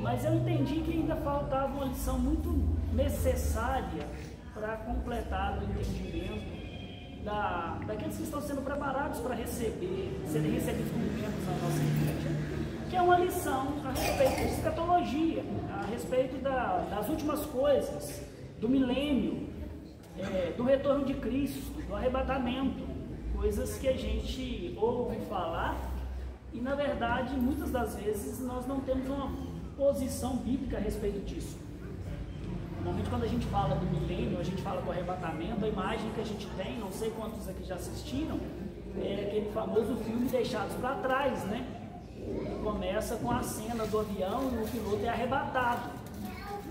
mas eu entendi que ainda faltava uma lição muito necessária para completar o entendimento daqueles que estão sendo preparados para serem recebidos como membros na nossa igreja, que é uma lição a respeito de escatologia, a respeito das últimas coisas, do milênio, do retorno de Cristo, do arrebatamento, coisas que a gente ouve falar e, na verdade, muitas das vezes nós não temos uma posição bíblica a respeito disso. Normalmente, quando a gente fala do milênio, a gente fala do arrebatamento, a imagem que a gente tem, não sei quantos aqui já assistiram, é aquele famoso filme Deixados para Trás, né? Começa com a cena do avião e o piloto é arrebatado.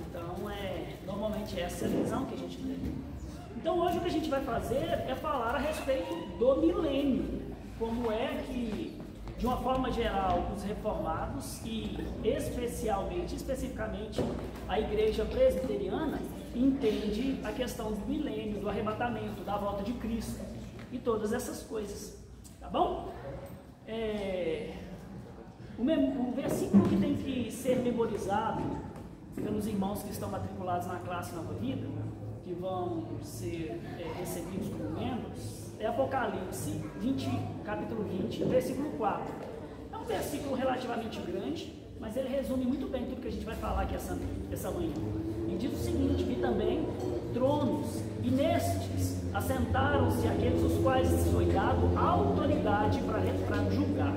Então, normalmente essa é a visão que a gente tem. Então, hoje o que a gente vai fazer é falar a respeito do milênio, como é que, de uma forma geral, os reformados e especificamente a igreja presbiteriana entende a questão do milênio, do arrebatamento, da volta de Cristo e todas essas coisas, tá bom? O versículo que tem que ser memorizado pelos irmãos que estão matriculados na classe Nova Vida, que vão ser recebidos como membros, é Apocalipse 20, capítulo 20, versículo 4. É um versículo relativamente grande, mas ele resume muito bem tudo que a gente vai falar aqui essa manhã. E diz o seguinte: vi também tronos, e nestes assentaram-se aqueles os quais foi dado autoridade para julgar.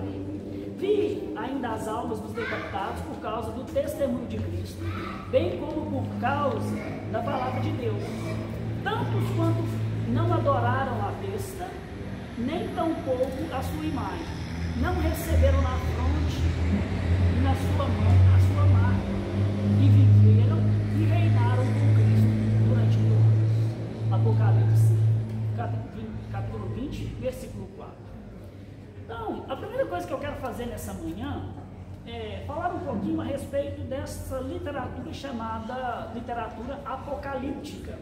Vi ainda as almas dos decapitados por causa do testemunho de Cristo, bem como por causa da palavra de Deus. Tantos quanto não adoraram a besta, nem tampouco a sua imagem, não receberam na fronte e na sua mão a sua marca, e viveram e reinaram com Cristo durante 1000 anos. Apocalipse, capítulo 20, versículo 4. Então, a primeira coisa que eu quero fazer nessa manhã é falar um pouquinho a respeito dessa literatura chamada literatura apocalíptica.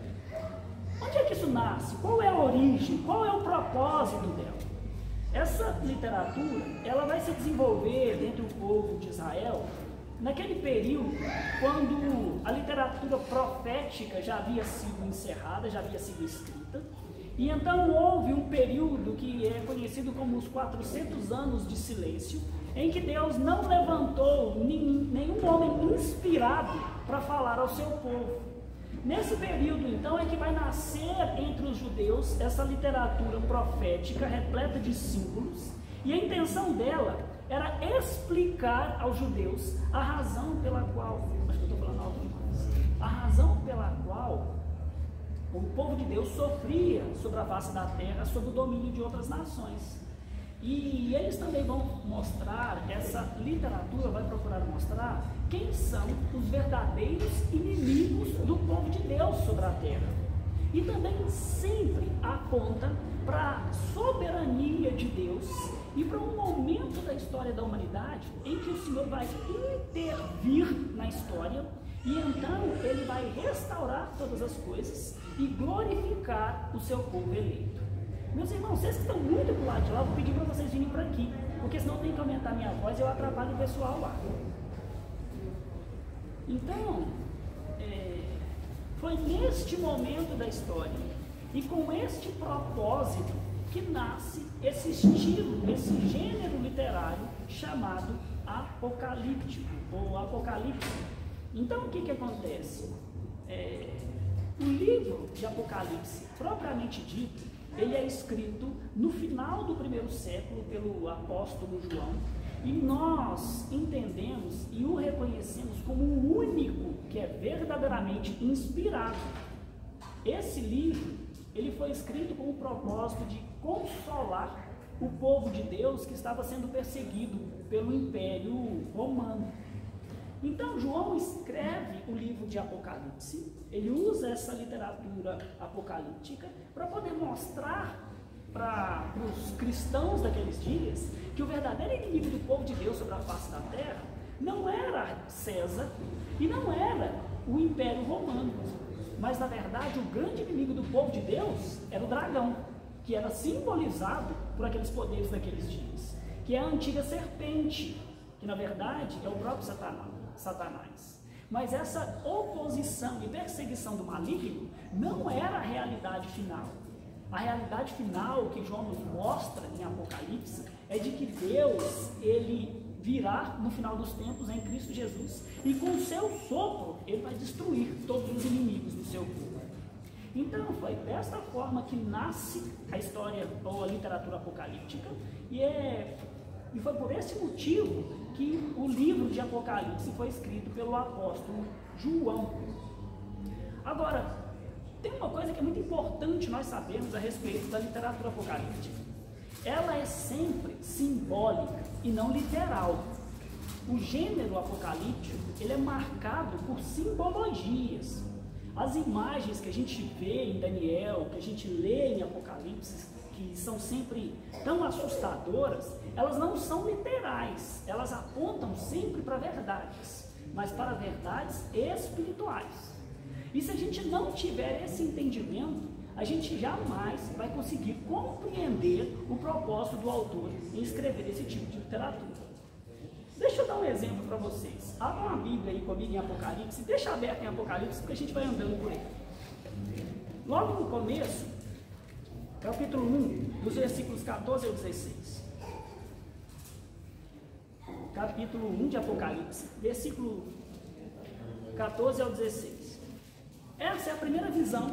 Onde é que isso nasce? Qual é a origem? Qual é o propósito dela? Essa literatura, ela vai se desenvolver dentro do povo de Israel naquele período quando a literatura profética já havia sido encerrada, já havia sido escrita. E então houve um período que é conhecido como os 400 anos de silêncio, em que Deus não levantou nenhum homem inspirado para falar ao seu povo. Nesse período, então, é que vai nascer entre os judeus essa literatura profética repleta de símbolos, e a intenção dela era explicar aos judeus a razão pela qual, acho que eu estou falando alto demais, a razão pela qual o povo de Deus sofria sobre a face da terra, sob o domínio de outras nações. E eles também vão mostrar, essa literatura vai procurar mostrar quem são os verdadeiros inimigos do povo de Deus sobre a terra. E também sempre aponta para a soberania de Deus e para um momento da história da humanidade em que o Senhor vai intervir na história e então ele vai restaurar todas as coisas e glorificar o seu povo eleito. Meus irmãos, vocês que estão muito pro lado de lá, eu vou pedir para vocês virem para aqui, porque senão tem que aumentar minha voz e eu atrapalho o pessoal lá. Então, foi neste momento da história e com este propósito que nasce esse estilo, esse gênero literário chamado apocalíptico ou apocalipse. Então, o que acontece? O livro de Apocalipse, propriamente dito, ele é escrito no final do primeiro século pelo apóstolo João, e nós entendemos e o reconhecemos como o único que é verdadeiramente inspirado. Esse livro, ele foi escrito com o propósito de consolar o povo de Deus que estava sendo perseguido pelo Império Romano. Então, João escreve o livro de Apocalipse, ele usa essa literatura apocalíptica para poder mostrar para os cristãos daqueles dias que o verdadeiro inimigo do povo de Deus sobre a face da terra não era César e não era o Império Romano, mas na verdade o grande inimigo do povo de Deus era o dragão, que era simbolizado por aqueles poderes daqueles dias, que é a antiga serpente, que na verdade é o próprio Satanás. Satanás. Mas essa oposição e perseguição do maligno não era a realidade final. A realidade final que João nos mostra em Apocalipse é de que Deus, ele virá no final dos tempos em Cristo Jesus e com o seu sopro ele vai destruir todos os inimigos do seu povo. Então foi desta forma que nasce a história ou a literatura apocalíptica e foi por esse motivo que o livro de Apocalipse foi escrito pelo apóstolo João. Agora, tem uma coisa que é muito importante nós sabermos a respeito da literatura apocalíptica. Ela é sempre simbólica e não literal. O gênero apocalíptico, ele é marcado por simbologias. As imagens que a gente vê em Daniel, que a gente lê em Apocalipse, que são sempre tão assustadoras, elas não são literais, elas apontam sempre para verdades, mas para verdades espirituais. E se a gente não tiver esse entendimento, a gente jamais vai conseguir compreender o propósito do autor em escrever esse tipo de literatura. Deixa eu dar um exemplo para vocês. Abram a Bíblia aí comigo em Apocalipse, deixa aberto em Apocalipse, porque a gente vai andando por ele. Logo no começo, capítulo 1, dos versículos 14 ao 16. Capítulo 1 de Apocalipse, versículo 14 ao 16. Essa é a primeira visão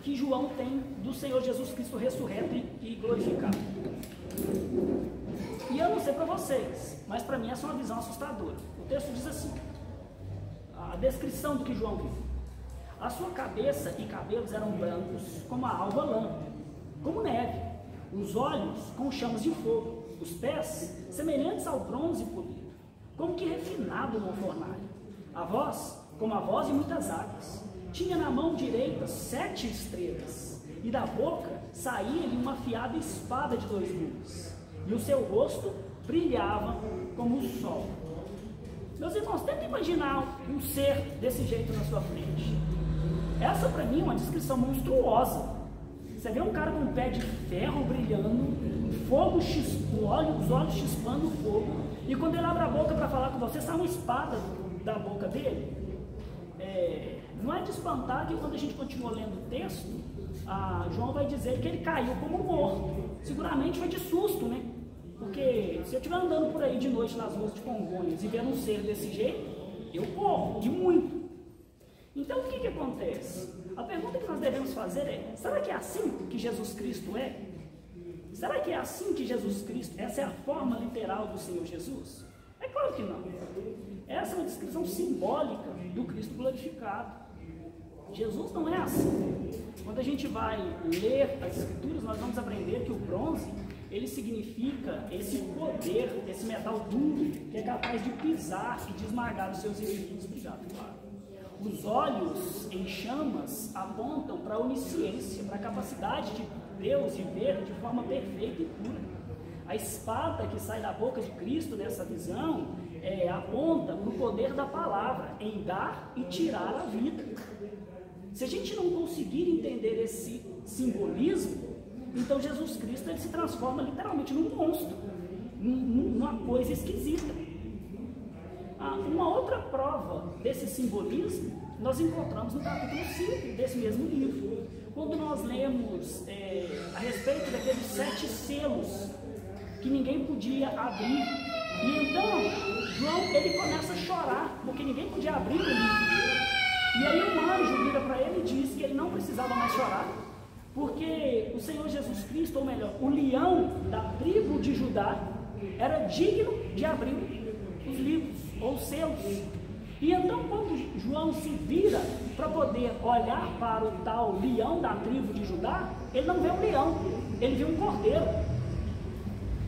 que João tem do Senhor Jesus Cristo ressurreto e glorificado. E eu não sei para vocês, mas para mim essa é uma visão assustadora. O texto diz assim, a descrição do que João viu. A sua cabeça e cabelos eram brancos como a alva lã, como neve, os olhos com chamas de fogo, os pés semelhantes ao bronze polido, como que refinado no fornalho, a voz como a voz de muitas águas. Tinha na mão direita 7 estrelas, e da boca saía-lhe uma afiada espada de 2 gumes, e o seu rosto brilhava como o sol. Meus irmãos, tenta imaginar um ser desse jeito na sua frente. Essa para mim é uma descrição monstruosa. Você vê um cara com um pé de ferro brilhando, fogo os olhos chispando fogo, e quando ele abre a boca para falar com você, sai uma espada da boca dele. Não é de espantar que quando a gente continua lendo o texto, João vai dizer que ele caiu como morto. Seguramente foi de susto, né? Porque se eu estiver andando por aí de noite nas ruas de Congonhas e vendo um ser desse jeito, eu corro, e muito. Então o que acontece? A pergunta que nós devemos fazer é, será que é assim que Jesus Cristo é? Será que é assim que Jesus Cristo, essa é a forma literal do Senhor Jesus? É claro que não. Essa é uma descrição simbólica do Cristo glorificado. Jesus não é assim. Quando a gente vai ler as Escrituras, nós vamos aprender que o bronze, ele significa esse poder, esse metal duro, que é capaz de pisar e de esmagar os seus inimigos. Obrigado, claro. Os olhos em chamas apontam para a onisciência, para a capacidade de Deus de ver de forma perfeita e pura. A espada que sai da boca de Cristo nessa visão aponta para o poder da palavra em dar e tirar a vida. Se a gente não conseguir entender esse simbolismo, então Jesus Cristo ele se transforma literalmente num monstro, numa coisa esquisita. Uma outra prova desse simbolismo nós encontramos no capítulo 5 desse mesmo livro, quando nós lemos a respeito daqueles 7 selos que ninguém podia abrir. E então João ele começa a chorar porque ninguém podia abrir o livro. E aí um anjo vira para ele e diz que ele não precisava mais chorar, porque o Senhor Jesus Cristo, ou melhor, o leão da tribo de Judá, era digno de abrir os livros, ou os selos. E então quando João se vira para poder olhar para o tal leão da tribo de Judá, ele não vê um leão, ele vê um cordeiro.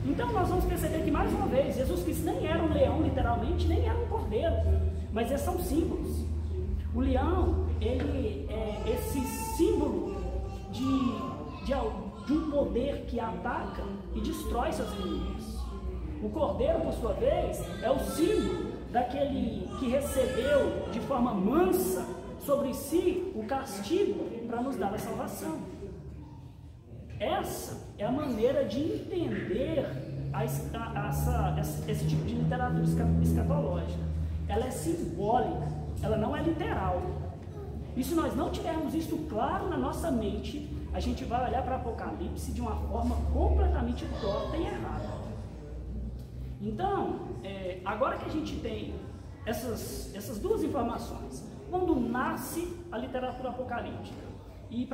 Então nós vamos perceber que mais uma vez, Jesus Cristo nem era um leão literalmente, nem era um cordeiro, mas esses são símbolos. O leão, ele é esse símbolo de um poder que ataca e destrói seus inimigos. O cordeiro, por sua vez, é o símbolo daquele que recebeu de forma mansa sobre si o castigo para nos dar a salvação. Essa é a maneira de entender esse tipo de literatura escatológica. ela é simbólica, ela não é literal. E se nós não tivermos isso claro na nossa mente, a gente vai olhar para Apocalipse de uma forma completamente torta e errada. Então, agora que a gente tem essas duas informações, quando nasce a literatura apocalíptica, e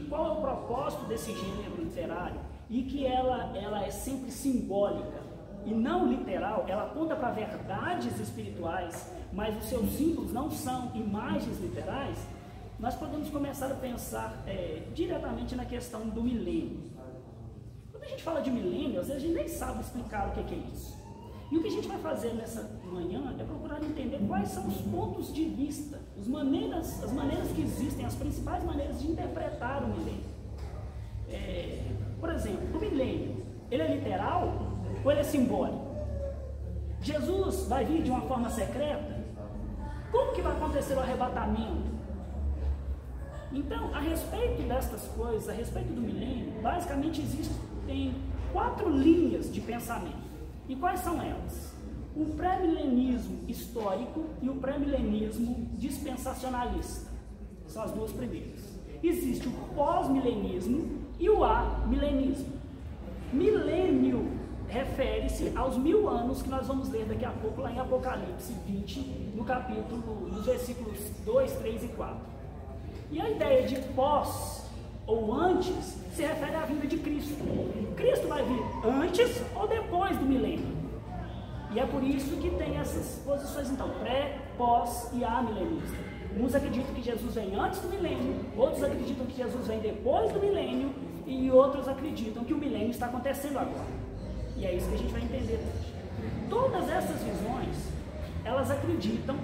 qual é o propósito desse gênero literário, e que ela é sempre simbólica e não literal, ela aponta para verdades espirituais, mas os seus símbolos não são imagens literais, nós podemos começar a pensar diretamente na questão do milênio. Quando a gente fala de milênio, às vezes a gente nem sabe explicar o que é isso. E o que a gente vai fazer nessa manhã é procurar entender quais são os pontos de vista, as maneiras que existem, as principais maneiras de interpretar o milênio. Por exemplo, o milênio, ele é literal ou ele é simbólico? Jesus vai vir de uma forma secreta? Como que vai acontecer o arrebatamento? Então, a respeito destas coisas, a respeito do milênio, basicamente existem 4 linhas de pensamento. E quais são elas? O pré-milenismo histórico e o pré-milenismo dispensacionalista. São as duas primeiras. Existe o pós-milenismo e o amilenismo. Milênio refere-se aos 1000 anos que nós vamos ler daqui a pouco lá em Apocalipse 20, no capítulo, nos versículos 2, 3 e 4. E a ideia de pós ou antes se refere à vinda de Cristo. Cristo vai vir antes ou depois do milênio. E é por isso que tem essas posições, então, pré, pós e amilenista. Uns acreditam que Jesus vem antes do milênio, outros acreditam que Jesus vem depois do milênio, e outros acreditam que o milênio está acontecendo agora. E é isso que a gente vai entender hoje. Todas essas visões, elas acreditam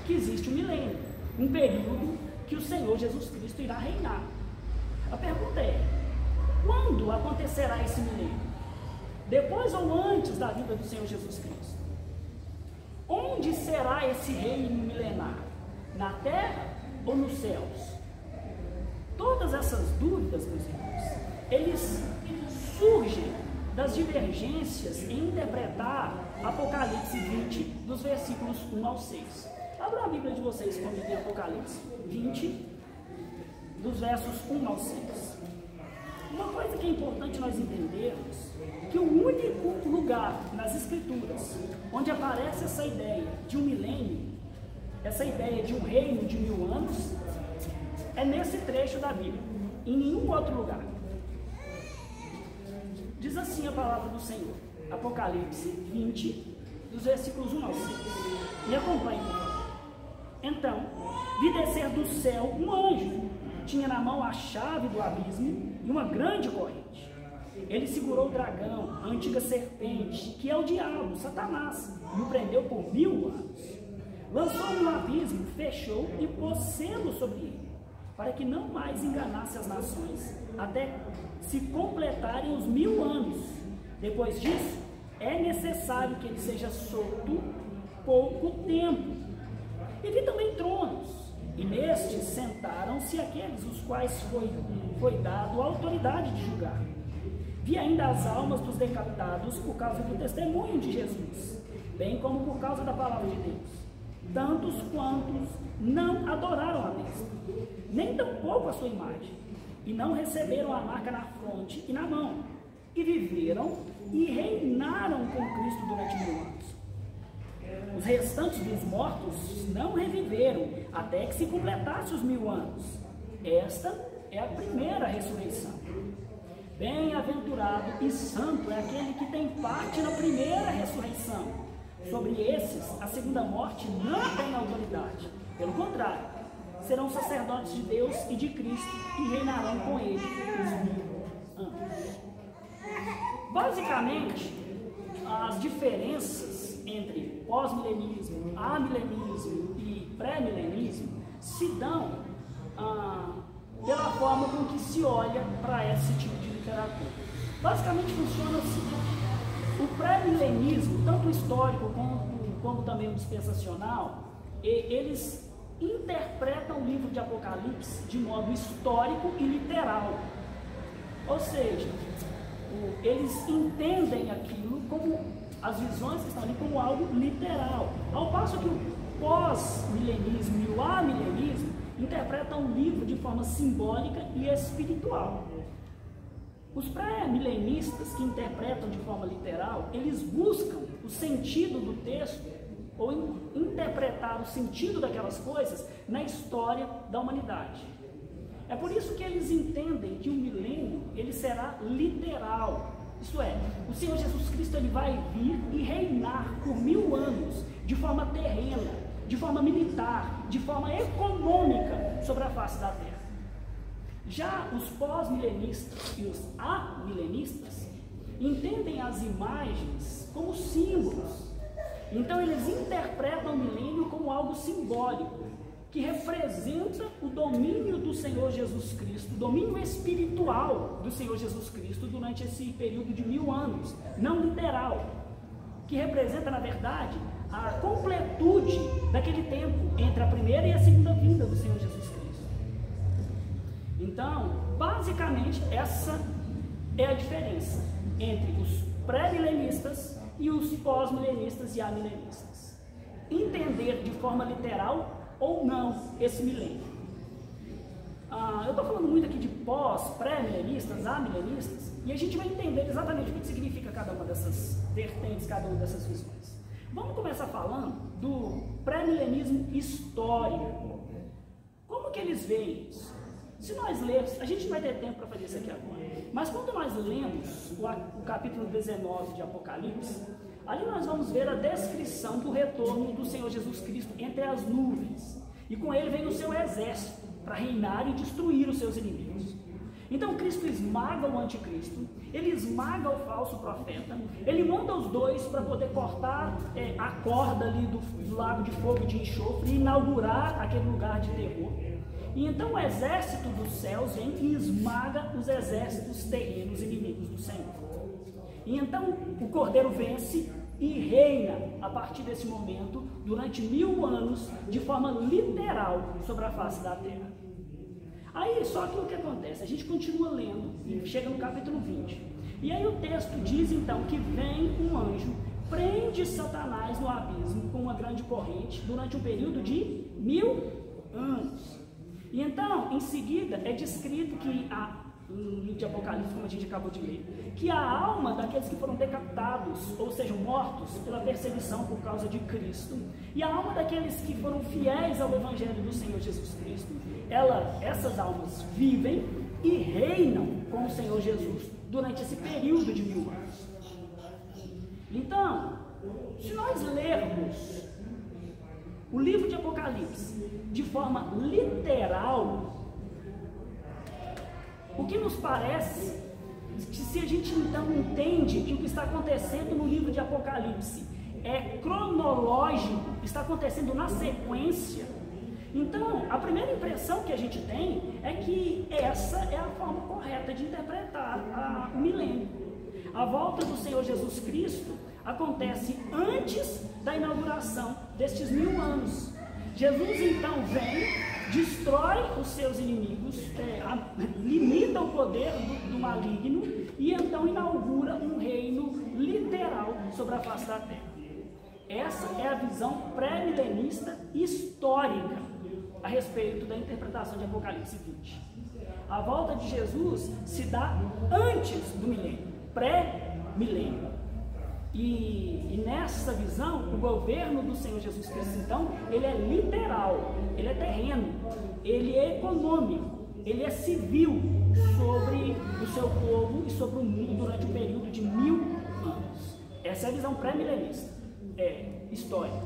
que existe um milênio, um período que o Senhor Jesus Cristo irá reinar. A pergunta é, quando acontecerá esse milênio? Depois ou antes da vinda do Senhor Jesus Cristo? Onde será esse reino milenar? Na terra ou nos céus? Todas essas dúvidas, meus irmãos, eles surgem das divergências em interpretar Apocalipse 20, dos versículos 1 ao 6. Abra a Bíblia de vocês comigo em Apocalipse 20, dos versos 1 ao 6. Uma coisa que é importante nós entendermos, que o único lugar nas Escrituras onde aparece essa ideia de um milênio, essa ideia de um reino de 1000 anos, é nesse trecho da Bíblia, em nenhum outro lugar. Diz assim a palavra do Senhor, Apocalipse 20, dos versículos 1 ao 6. Me acompanhe. Então, vi descer do céu um anjo, tinha na mão a chave do abismo e uma grande corrente. Ele segurou o dragão, a antiga serpente, que é o diabo, Satanás, e o prendeu por 1000 anos. Lançou-o no abismo, fechou e pôs selo sobre ele, para que não mais enganasse as nações, até se completarem os 1000 anos. Depois disso, é necessário que ele seja solto pouco tempo. E vi também tronos, e nestes sentaram-se aqueles os quais foi dado a autoridade de julgar. Vi ainda as almas dos decapitados por causa do testemunho de Jesus, bem como por causa da palavra de Deus, tantos quantos não adoraram a Deus, nem tampouco a sua imagem, e não receberam a marca na fronte e na mão, e viveram e reinaram com Cristo durante 1000 anos. Os restantes dos mortos não reviveram até que se completasse os 1000 anos. Esta é a primeira ressurreição. Bem-aventurado e santo é aquele que tem parte na primeira ressurreição. Sobre esses, a segunda morte não tem autoridade. Pelo contrário, serão sacerdotes de Deus e de Cristo e reinarão com ele os 1000 anos. Basicamente, as diferenças entre pós-milenismo, amilenismo e pré-milenismo se dão pela forma com que se olha para esse tipo de literatura. Basicamente funciona assim: o pré-milenismo, tanto o histórico como também o dispensacional, eles interpretam o livro de Apocalipse de modo histórico e literal. Ou seja, eles entendem aquilo como as visões que estão ali como algo literal, ao passo que o pós-milenismo e o amilenismo interpretam o livro de forma simbólica e espiritual. Os pré-milenistas, que interpretam de forma literal, eles buscam o sentido do texto ou interpretar o sentido daquelas coisas na história da humanidade. É por isso que eles entendem que o milênio ele será literal. Isto é, o Senhor Jesus Cristo ele vai vir e reinar por 1000 anos de forma terrena, de forma militar, de forma econômica sobre a face da terra. Já os pós-milenistas e os amilenistas entendem as imagens como símbolos. Então eles interpretam o milênio como algo simbólico, que representa o domínio do Senhor Jesus Cristo, o domínio espiritual do Senhor Jesus Cristo durante esse período de 1000 anos, não literal, que representa, na verdade, a completude daquele tempo entre a primeira e a segunda vinda do Senhor Jesus Cristo. Então, basicamente, essa é a diferença entre os pré-milenistas e os pós-milenistas e amilenistas. Entender de forma literal ou não esse milênio. Eu estou falando muito aqui de pós, pré-milenistas, amilenistas, e a gente vai entender exatamente o que significa cada uma dessas vertentes, cada uma dessas visões. Vamos começar falando do pré-milenismo histórico. Como que eles veem isso? Se nós lermos, a gente não vai ter tempo para fazer isso aqui agora, mas quando nós lemos o capítulo 19 de Apocalipse, ali nós vamos ver a descrição do retorno do Senhor Jesus Cristo entre as nuvens, e com ele vem o seu exército para reinar e destruir os seus inimigos. Então Cristo esmaga o anticristo, ele esmaga o falso profeta, ele manda os dois para poder cortar a corda ali do lago de fogo e de enxofre e inaugurar aquele lugar de terror. E então o exército dos céus vem e esmaga os exércitos terrenos inimigos do Senhor. E então o Cordeiro vence e reina a partir desse momento durante 1000 anos de forma literal sobre a face da terra. Aí só que o que acontece? A gente continua lendo e chega no capítulo 20. E aí o texto diz então que vem um anjo, prende Satanás no abismo com uma grande corrente durante um período de 1000 anos. E então, em seguida, é descrito que no livro de Apocalipse, como a gente acabou de ler, que a alma daqueles que foram decapitados, ou sejam, mortos pela perseguição por causa de Cristo, e a alma daqueles que foram fiéis ao Evangelho do Senhor Jesus Cristo, essas almas vivem e reinam com o Senhor Jesus durante esse período de 1000 anos. Então, se nós lermos o livro de Apocalipse de forma literal, o que nos parece que se a gente então entende que o que está acontecendo no livro de Apocalipse é cronológico, está acontecendo na sequência, então a primeira impressão que a gente tem é que essa é a forma correta de interpretar o milênio. A volta do Senhor Jesus Cristo acontece antes da inauguração destes 1000 anos. Jesus então vem, destrói os seus inimigos, limita o poder do maligno e então inaugura um reino literal sobre a face da terra. Essa é a visão pré-milenista histórica a respeito da interpretação de Apocalipse 20. A volta de Jesus se dá antes do milênio, pré-milênio. E nessa visão, o governo do Senhor Jesus Cristo, então, ele é literal, ele é terreno, ele é econômico, ele é civil sobre o seu povo e sobre o mundo durante um período de 1000 anos. Essa é a visão pré-milenista, histórica.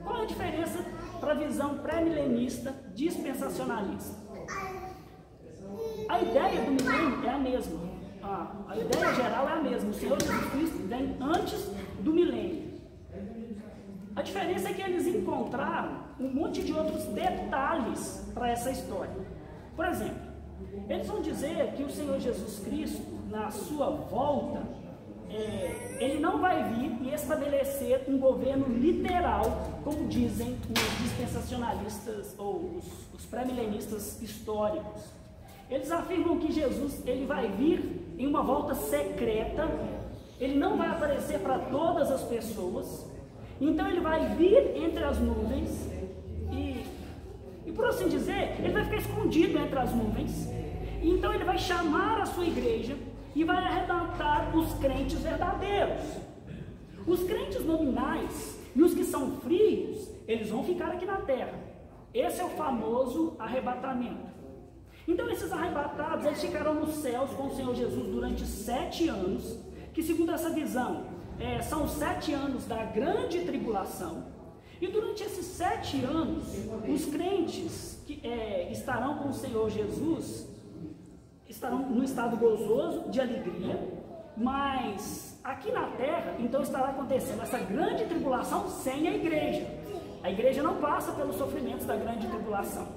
Qual é a diferença para a visão pré-milenista dispensacionalista? A ideia do milênio é a mesma. A ideia geral é a mesma. O Senhor Jesus Cristo vem antes do milênio. A diferença é que eles encontraram um monte de outros detalhes para essa história. Por exemplo, eles vão dizer que o Senhor Jesus Cristo, na sua volta, ele não vai vir e estabelecer um governo literal, como dizem os dispensacionalistas ou os pré-milenistas históricos. Eles afirmam que Jesus ele vai vir em uma volta secreta ele não vai aparecer para todas as pessoas, então ele vai vir entre as nuvens e por assim dizer, ele vai ficar escondido entre as nuvens, então ele vai chamar a sua igreja e vai arrebatar os crentes verdadeiros. Os crentes nominais e os que são frios, eles vão ficar aqui na terra. Esse é o famoso arrebatamento. Então esses arrebatados, eles ficarão nos céus com o Senhor Jesus durante 7 anos, que segundo essa visão, são 7 anos da grande tribulação. E durante esses 7 anos, os crentes que estarão com o Senhor Jesus, estarão num estado gozoso, de alegria, mas aqui na terra, então estará acontecendo essa grande tribulação sem a igreja. A igreja não passa pelos sofrimentos da grande tribulação.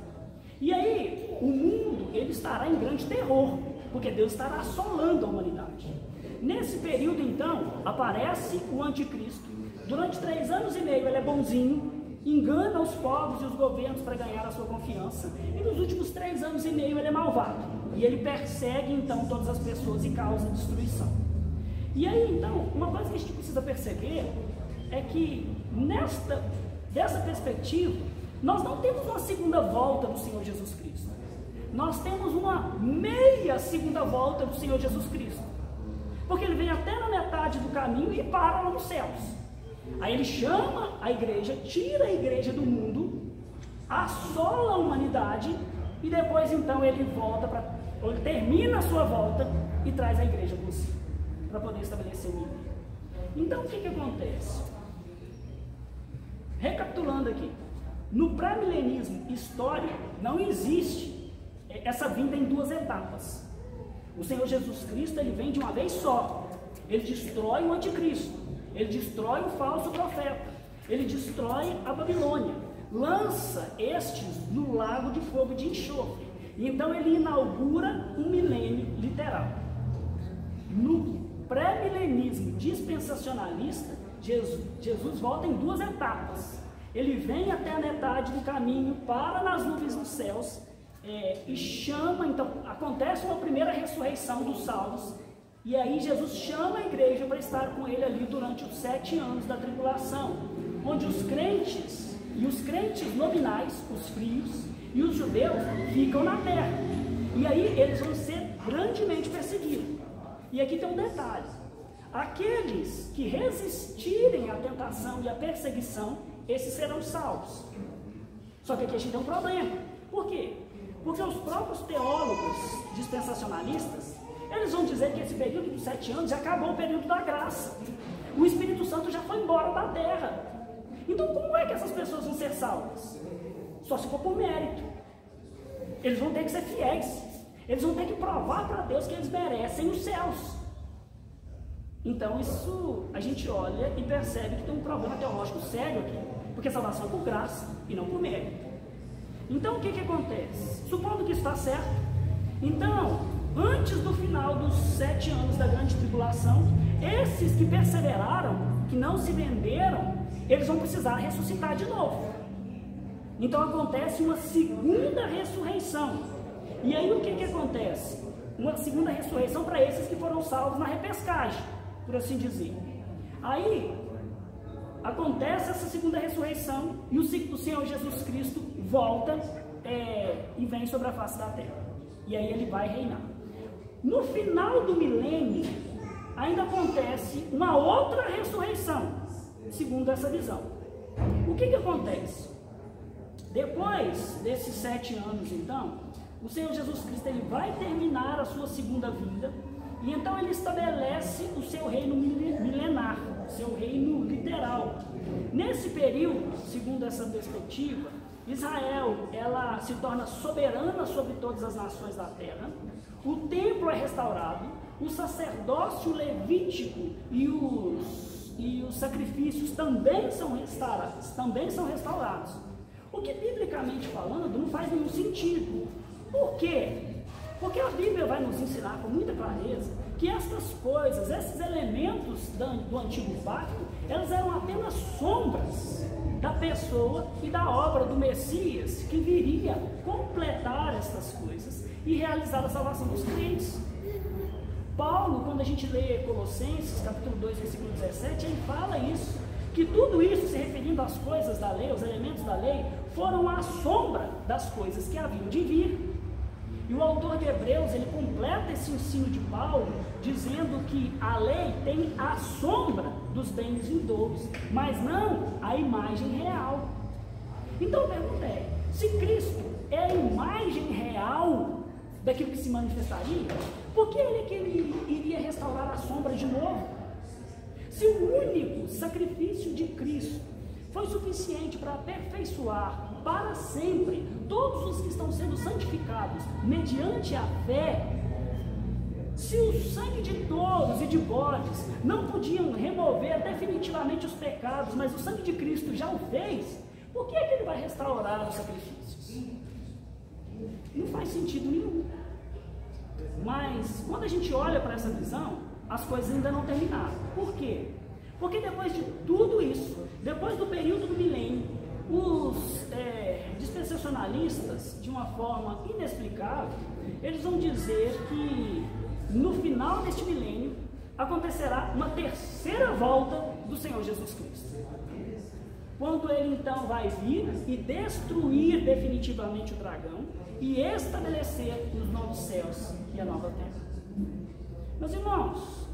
E aí, o mundo, ele estará em grande terror, porque Deus estará assolando a humanidade. Nesse período, então, aparece o anticristo. Durante 3 anos e meio ele é bonzinho, engana os povos e os governos para ganhar a sua confiança. E nos últimos 3 anos e meio ele é malvado. E ele persegue, então, todas as pessoas e causa destruição. E aí, então, uma coisa que a gente precisa perceber é que, dessa perspectiva, nós não temos uma segunda volta do Senhor Jesus Cristo. Nós temos uma meia segunda volta do Senhor Jesus Cristo. Porque ele vem até na metade do caminho e para lá nos céus. Aí ele chama a igreja, tira a igreja do mundo, assola a humanidade e depois então ele ele termina a sua volta e traz a igreja consigo, para poder estabelecer o nível. Então o que acontece? Recapitulando aqui, no pré-milenismo histórico não existe essa vinda em 2 etapas. O Senhor Jesus Cristo, ele vem de uma vez só. Ele destrói o anticristo, ele destrói o falso profeta, ele destrói a Babilônia, lança estes no lago de fogo de enxofre. Então ele inaugura um milênio literal. No pré-milenismo dispensacionalista, Jesus volta em 2 etapas. Ele vem até a metade do caminho, para nas nuvens dos céus, e chama, então acontece uma primeira ressurreição dos salvos, e aí Jesus chama a igreja para estar com ele ali durante os 7 anos da tribulação, onde os crentes e os crentes nominais, os frios e os judeus ficam na terra, e aí eles vão ser grandemente perseguidos. E aqui tem um detalhe: aqueles que resistirem à tentação e à perseguição, esses serão salvos. Só que aqui a gente tem um problema. Por quê? Porque os próprios teólogos dispensacionalistas, eles vão dizer que esse período de 7 anos já acabou o período da graça. O Espírito Santo já foi embora da terra. Então como é que essas pessoas vão ser salvas? Só se for por mérito. Eles vão ter que ser fiéis. Eles vão ter que provar para Deus que eles merecem os céus. Então isso a gente olha e percebe que tem um problema teológico sério aqui. Porque a salvação é por graça e não por mérito. Então o que acontece? Supondo que está certo, então, antes do final dos 7 anos da grande tribulação, esses que perseveraram, que não se venderam, eles vão precisar ressuscitar de novo. Então acontece uma segunda ressurreição. E aí o que acontece? Uma segunda ressurreição para esses que foram salvos na repescagem, por assim dizer. Aí acontece essa segunda ressurreição e o Senhor Jesus Cristo volta e vem sobre a face da terra. E aí ele vai reinar. No final do milênio, ainda acontece uma outra ressurreição, segundo essa visão. O que acontece? Depois desses 7 anos, então, o Senhor Jesus Cristo ele vai terminar a sua segunda vinda, e então ele estabelece o seu reino milenar, seu reino literal. Nesse período, segundo essa perspectiva, Israel ela se torna soberana sobre todas as nações da terra, o templo é restaurado, o sacerdócio levítico e os sacrifícios também são restaurados. O que, biblicamente falando, não faz nenhum sentido. Por quê? Porque a Bíblia vai nos ensinar com muita clareza que estas coisas, esses elementos do antigo pacto, elas eram apenas sombras da pessoa e da obra do Messias, que viria completar estas coisas e realizar a salvação dos crentes. Paulo, quando a gente lê Colossenses, capítulo 2, versículo 17, ele fala isso, que tudo isso, se referindo às coisas da lei, os elementos da lei, foram à sombra das coisas que haviam de vir. E o autor de Hebreus, ele completa esse ensino de Paulo, dizendo que a lei tem a sombra dos bens vindouros, mas não a imagem real. Então a pergunta é, se Cristo é a imagem real daquilo que se manifestaria, por que ele iria restaurar a sombra de novo? Se o único sacrifício de Cristo foi suficiente para aperfeiçoar para sempre todos os que estão sendo santificados mediante a fé, se o sangue de touros e de bodes não podiam remover definitivamente os pecados, mas o sangue de Cristo já o fez, por que é que ele vai restaurar os sacrifícios? Não faz sentido nenhum. Mas quando a gente olha para essa visão, as coisas ainda não terminaram. Por quê? Porque depois de tudo isso, depois do período do milênio, os dispensacionalistas, de uma forma inexplicável, eles vão dizer que no final deste milênio acontecerá uma terceira volta do Senhor Jesus Cristo, quando ele então vai vir e destruir definitivamente o dragão e estabelecer os novos céus e a nova terra. Meus irmãos,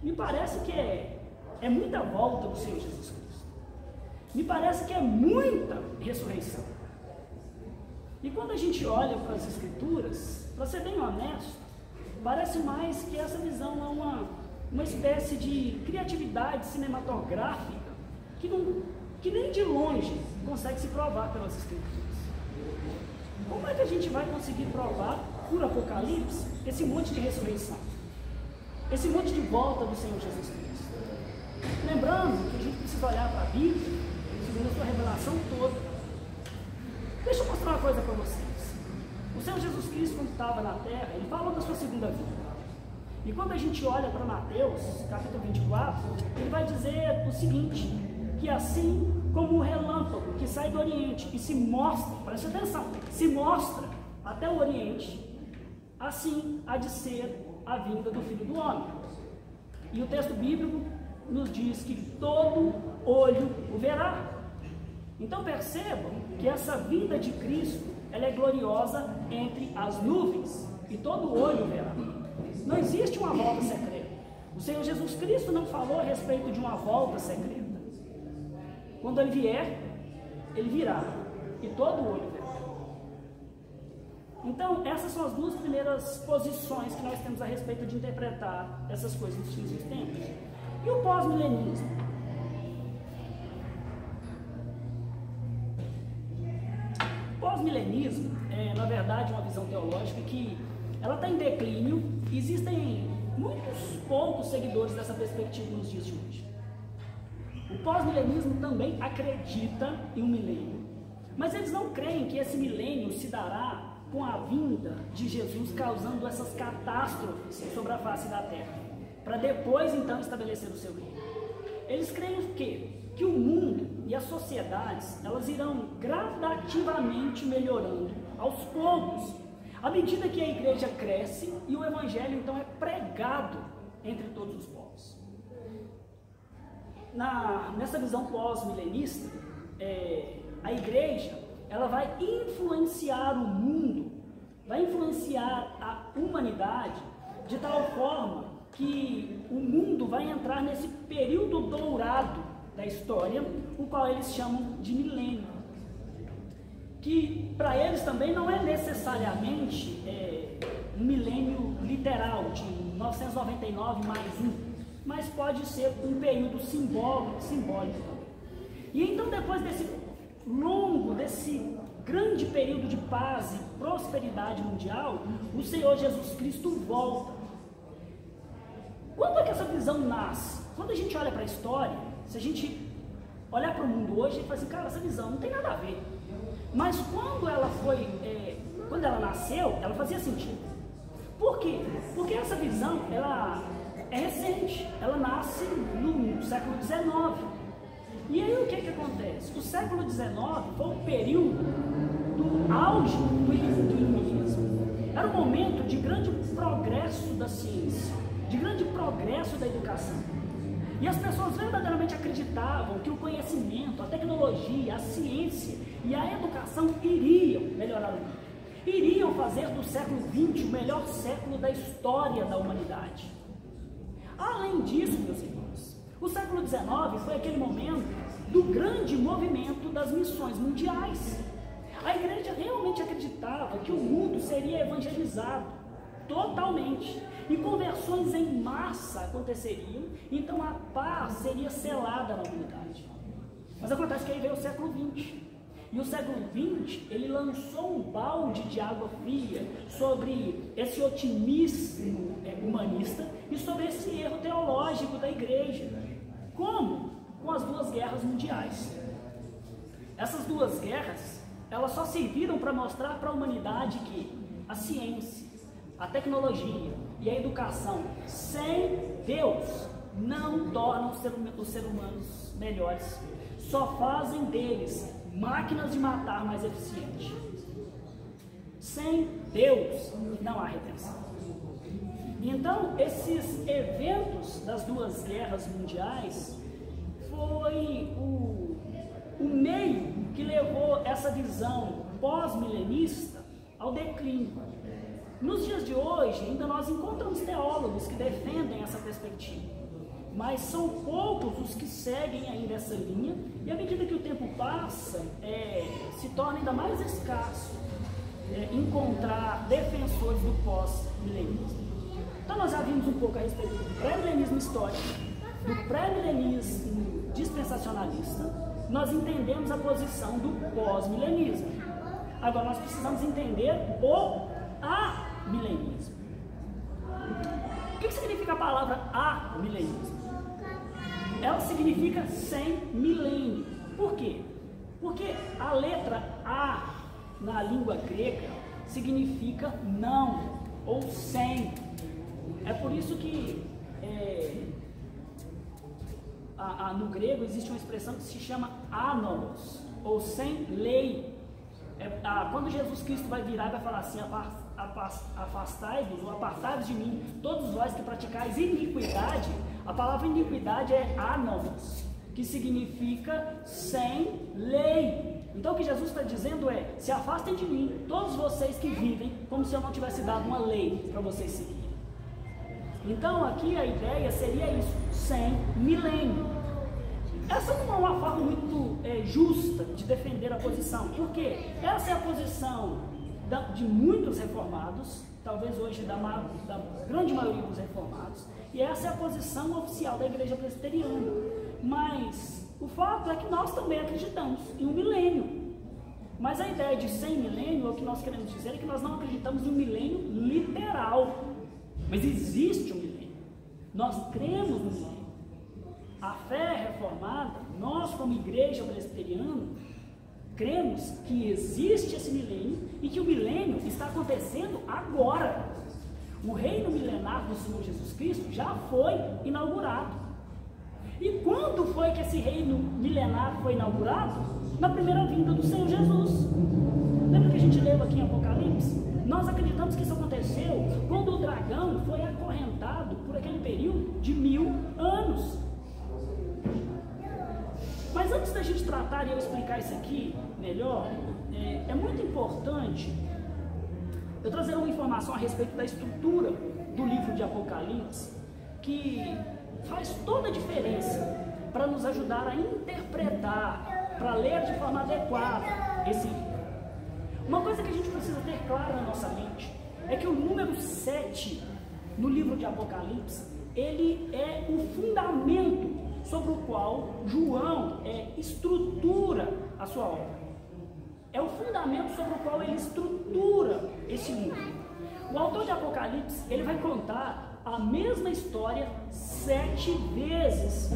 me parece que é muita volta do Senhor Jesus Cristo. Me parece que é muita ressurreição. E quando a gente olha para as Escrituras, para ser bem honesto, parece mais que essa visão é uma espécie de criatividade cinematográfica que nem de longe consegue se provar pelas Escrituras. Como é que a gente vai conseguir provar por Apocalipse esse monte de ressurreição? Esse monte de volta do Senhor Jesus Cristo? Lembrando que a gente precisa olhar para a Bíblia segundo a sua revelação toda. Deixa eu mostrar uma coisa para vocês. O Senhor Jesus Cristo, quando estava na terra, ele falou da sua segunda vinda. E quando a gente olha para Mateus, capítulo 24, ele vai dizer o seguinte, que assim como o relâmpago que sai do Oriente e se mostra, preste atenção, se mostra até o Oriente, assim há de ser a vinda do Filho do Homem. E o texto bíblico nos diz que todo olho o verá. Então percebam que essa vinda de Cristo, ela é gloriosa entre as nuvens, e todo olho verá. Não existe uma volta secreta. O Senhor Jesus Cristo não falou a respeito de uma volta secreta. Quando ele vier, ele virá, e todo olho verá. Então, essas são as duas primeiras posições que nós temos a respeito de interpretar essas coisas dos fins dos tempos. E o pós-milenismo? O pós-milenismo é, na verdade, uma visão teológica que ela está em declínio. Existem muitos poucos seguidores dessa perspectiva nos dias de hoje. O pós-milenismo também acredita em um milênio, mas eles não creem que esse milênio se dará com a vinda de Jesus causando essas catástrofes sobre a face da terra, para depois então estabelecer o seu reino. Eles creem o quê? Que o mundo e as sociedades, elas irão gradativamente melhorando aos poucos, à medida que a igreja cresce e o evangelho então é pregado entre todos os povos. Nessa visão pós-milenista, a igreja ela vai influenciar o mundo, vai influenciar a humanidade de tal forma que o mundo vai entrar nesse período dourado da história, o qual eles chamam de milênio, que para eles também não é necessariamente um milênio literal de 999 mais 1, mas pode ser um período simbólico. E então depois desse grande período de paz e prosperidade mundial, o Senhor Jesus Cristo volta. Quando é que essa visão nasce? Quando a gente olha para a história, se a gente olhar para o mundo hoje e fala assim, cara, essa visão não tem nada a ver. Mas quando ela nasceu, ela fazia sentido. Por quê? Porque essa visão, ela é recente, ela nasce no século XIX. E aí o que acontece? O século XIX foi o período do auge do iluminismo. Era um momento de grande progresso da ciência. de grande progresso da educação. E as pessoas verdadeiramente acreditavam que o conhecimento, a tecnologia, a ciência e a educação iriam melhorar o mundo. Iriam fazer do século XX o melhor século da história da humanidade. Além disso, meus irmãos, o século XIX foi aquele momento do grande movimento das missões mundiais. A igreja realmente acreditava que o mundo seria evangelizado totalmente e conversões em massa aconteceriam, então a paz seria selada na humanidade. Mas acontece que aí veio o século XX. E o século XX, ele lançou um balde de água fria sobre esse otimismo humanista e sobre esse erro teológico da igreja. Como? Com as duas guerras mundiais. Essas duas guerras, elas só serviram para mostrar para a humanidade que a ciência, a tecnologia e a educação sem Deus não tornam os seres humanos melhores, só fazem deles máquinas de matar mais eficientes. Sem Deus não há redenção. Então, esses eventos das duas guerras mundiais foi o meio que levou essa visão pós-milenista ao declínio. Nos dias de hoje, ainda nós encontramos teólogos que defendem essa perspectiva, mas são poucos os que seguem ainda essa linha, e à medida que o tempo passa, se torna ainda mais escasso encontrar defensores do pós-milenismo. Então nós já vimos um pouco a respeito do pré-milenismo histórico, do pré-milenismo dispensacionalista, nós entendemos a posição do pós-milenismo. Agora nós precisamos entender o amilenismo. O que significa a palavra amilenismo? Ela significa sem milênio. Por quê? Porque a letra A na língua grega significa não ou sem. É por isso que no grego existe uma expressão que se chama anomos, ou sem lei. Quando Jesus Cristo vai virar e vai falar assim: afastai-vos ou apartai-vos de mim, todos vós que praticais iniquidade, a palavra iniquidade é anomos, que significa sem lei. Então o que Jesus está dizendo é: se afastem de mim, todos vocês que vivem como se eu não tivesse dado uma lei para vocês seguirem. Então aqui a ideia seria isso, sem milênio. Essa não é uma forma muito justa de defender a posição, porque essa é a posição de muitos reformados, talvez hoje da grande maioria dos reformados, e essa é a posição oficial da igreja presbiteriana. Mas o fato é que nós também acreditamos em um milênio. Mas a ideia de 100 milênio, o que nós queremos dizer é que nós não acreditamos em um milênio literal, mas existe um milênio. Nós cremos no milênio. A fé reformada, nós como igreja presbiteriana, cremos que existe esse milênio e que o milênio está acontecendo agora. O reino milenar do Senhor Jesus Cristo já foi inaugurado. E quando foi que esse reino milenar foi inaugurado? Na primeira vinda do Senhor Jesus. Lembra que a gente leu aqui em Apocalipse? Nós acreditamos que isso aconteceu quando o dragão foi acorrentado por aquele período de 1000 anos. Mas antes da gente tratar e eu explicar isso aqui melhor, é muito importante eu trazer uma informação a respeito da estrutura do livro de Apocalipse, que faz toda a diferença para nos ajudar a interpretar, para ler de forma adequada esse livro. Uma coisa que a gente precisa ter clara na nossa mente é que o número 7 no livro de Apocalipse, ele é o fundamento sobre o qual João estrutura a sua obra. É o fundamento sobre o qual ele estrutura esse livro. O autor de Apocalipse, ele vai contar a mesma história 7 vezes.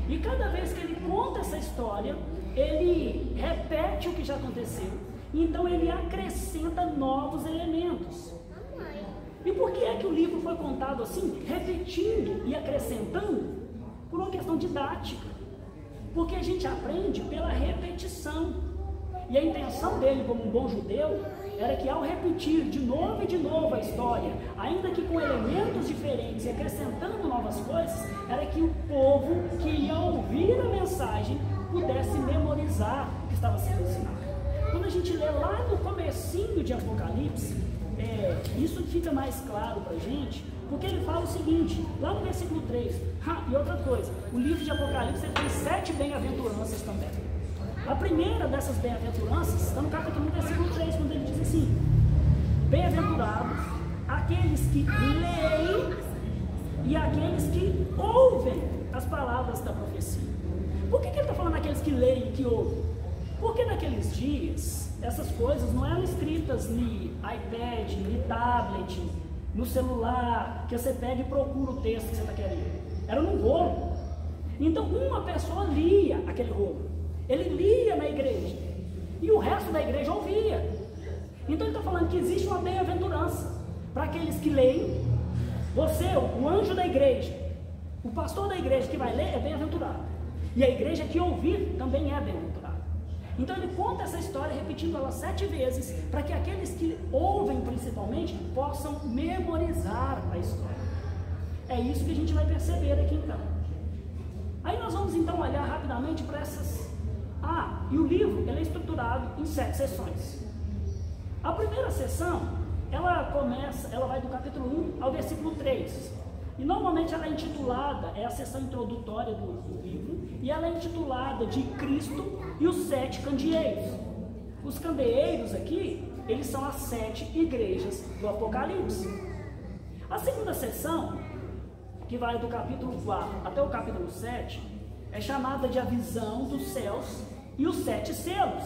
E cada vez que ele conta essa história, ele repete o que já aconteceu. Então ele acrescenta novos elementos. E por que é que o livro foi contado assim, repetindo e acrescentando? Por uma questão didática. Porque a gente aprende pela repetição. E a intenção dele, como um bom judeu, era que ao repetir de novo e de novo a história, ainda que com elementos diferentes e acrescentando novas coisas, era que o povo que ia ouvir a mensagem pudesse memorizar o que estava sendo ensinado. Quando a gente lê lá no comecinho de Apocalipse, isso fica mais claro para a gente, porque ele fala o seguinte, lá no versículo 3, e outra coisa, o livro de Apocalipse tem 7 bem-aventuranças também. A primeira dessas bem-aventuranças está no capítulo 1, versículo 3, quando ele diz assim: bem-aventurados aqueles que leem e aqueles que ouvem as palavras da profecia. Por que ele está falando aqueles que leem e que ouvem? Porque naqueles dias, essas coisas não eram escritas no iPad, no tablet, no celular, que você pega e procura o texto que você está querendo. Era num rolo. Então uma pessoa lia aquele rolo. Ele lia na igreja e o resto da igreja ouvia. Então ele está falando que existe uma bem-aventurança para aqueles que leem. Você, o anjo da igreja, o pastor da igreja que vai ler é bem-aventurado, e a igreja que ouvir também é bem-aventurada. Então ele conta essa história repetindo ela 7 vezes para que aqueles que ouvem principalmente possam memorizar a história. É isso que a gente vai perceber aqui então. Aí nós vamos então olhar rapidamente para essas. E o livro ele é estruturado em 7 sessões. A primeira sessão, ela vai do capítulo 1 ao versículo 3. E normalmente ela é intitulada, é a sessão introdutória do livro, e ela é intitulada de Cristo e os 7 candeeiros. Os candeeiros aqui, eles são as 7 igrejas do Apocalipse. A segunda sessão, que vai do capítulo 4 até o capítulo 7, é chamada de a visão dos céus e os 7 selos.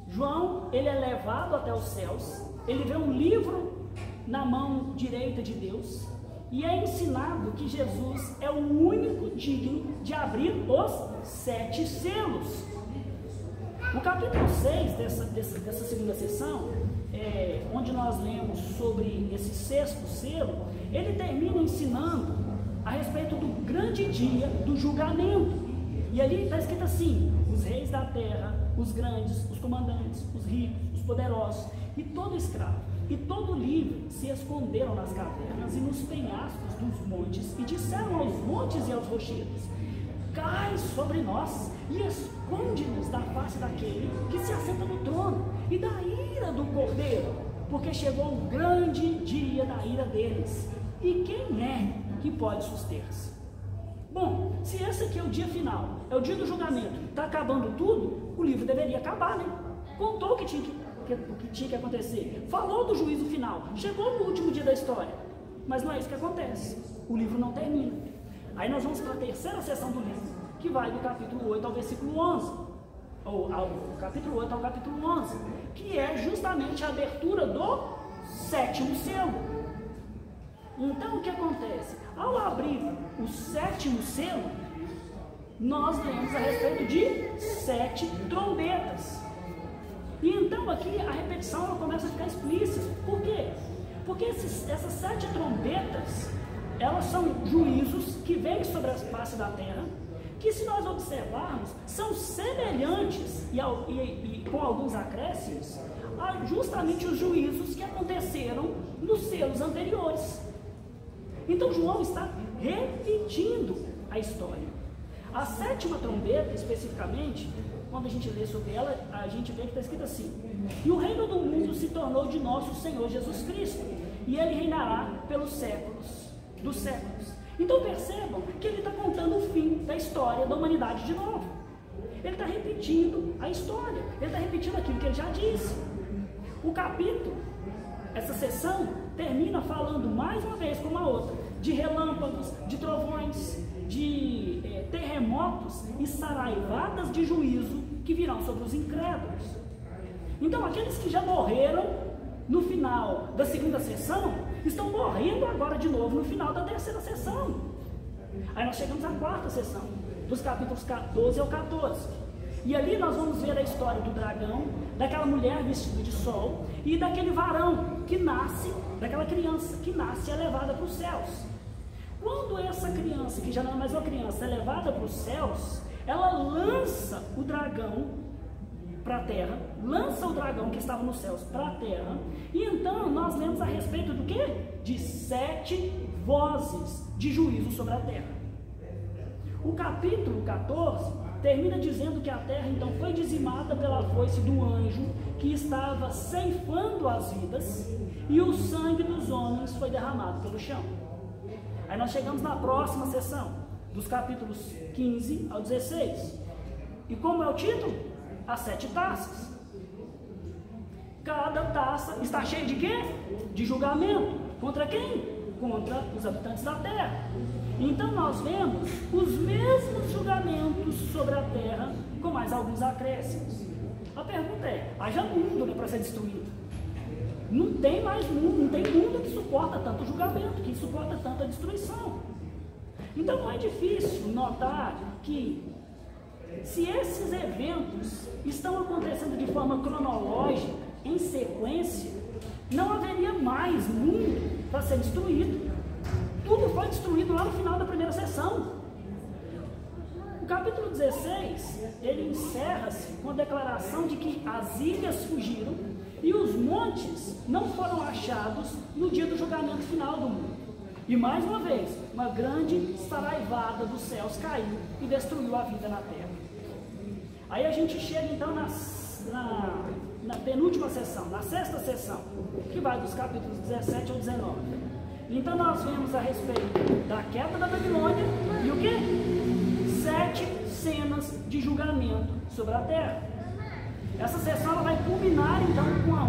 João, ele é levado até os céus, ele vê um livro na mão direita de Deus, e é ensinado que Jesus é o único digno de abrir os 7 selos. No capítulo 6 dessa segunda sessão, onde nós lemos sobre esse 6º selo, ele termina ensinando a respeito do grande dia do julgamento. E ali está escrito assim: os reis da terra, os grandes, os comandantes, os ricos, os poderosos, e todo escravo, e todo livre se esconderam nas cavernas e nos penhascos dos montes, e disseram aos montes e aos rochedos: cai sobre nós e esconde-nos da face daquele que se assenta no trono e da ira do Cordeiro, porque chegou o grande dia da ira deles, e quem é que pode suster-se? Bom, se esse aqui é o dia final, é o dia do julgamento, está acabando tudo, o livro deveria acabar, né? Contou o que tinha que acontecer, falou do juízo final, chegou no último dia da história, mas não é isso que acontece, o livro não termina. Aí nós vamos para a terceira sessão do livro, que vai do capítulo 8 ao versículo 11, ou ao capítulo 8 ao capítulo 11, que é justamente a abertura do 7º selo. Então o que acontece? Ao abrir o 7º selo, nós lemos a respeito de 7 trombetas. E então aqui a repetição ela começa a ficar explícita. Por quê? Porque essas 7 trombetas, elas são juízos que vêm sobre a face da terra, que se nós observarmos, são semelhantes e com alguns acréscimos a justamente os juízos que aconteceram nos selos anteriores. Então João está repetindo a história. A 7ª trombeta, especificamente, quando a gente lê sobre ela, a gente vê que está escrito assim: e o reino do mundo se tornou de nosso Senhor Jesus Cristo, e ele reinará pelos séculos dos séculos. Então percebam que ele está contando o fim da história da humanidade de novo. Ele está repetindo a história, ele está repetindo aquilo que ele já disse. O capítulo, essa sessão, termina falando mais uma vez como a outra, de relâmpagos, de trovões, de terremotos e saraivadas de juízo que virão sobre os incrédulos. Então aqueles que já morreram no final da segunda sessão, estão morrendo agora de novo no final da terceira sessão. Aí nós chegamos à 4ª sessão, dos capítulos 12 ao 14. E ali nós vamos ver a história do dragão, daquela mulher vestida de sol e daquele varão que nasce, daquela criança que nasce e é levada para os céus. Quando essa criança, que já não é mais uma criança, é levada para os céus, ela lança o dragão para a terra, lança o dragão que estava nos céus para a terra, e então nós lemos a respeito do quê? De 7 vozes de juízo sobre a terra. O capítulo 14 termina dizendo que a terra então foi dizimada pela foice do anjo que estava ceifando as vidas, e o sangue dos homens foi derramado pelo chão. Aí nós chegamos na próxima sessão, dos capítulos 15 ao 16. E como é o título? As 7 taças. Cada taça está cheia de quê? De julgamento. Contra quem? Contra os habitantes da terra. Então nós vemos os mesmos julgamentos sobre a terra, com mais alguns acréscimos. A pergunta é, haja mundo para ser destruído? Não tem mais mundo, não tem mundo que suporta tanto julgamento, que suporta tanta destruição. Então não é difícil notar que, se esses eventos estão acontecendo de forma cronológica, em sequência, não haveria mais mundo para ser destruído. Tudo foi destruído lá no final da primeira sessão. O capítulo 16, ele encerra-se com a declaração de que as ilhas fugiram e os montes não foram achados no dia do julgamento final do mundo. E mais uma vez, uma grande saraivada dos céus caiu e destruiu a vida na terra. Aí a gente chega então na penúltima sessão, na 6ª sessão, que vai dos capítulos 17 ao 19. Então nós vemos a respeito da queda da Babilônia e o que? 7 cenas de julgamento sobre a terra. Essa sessão ela vai culminar então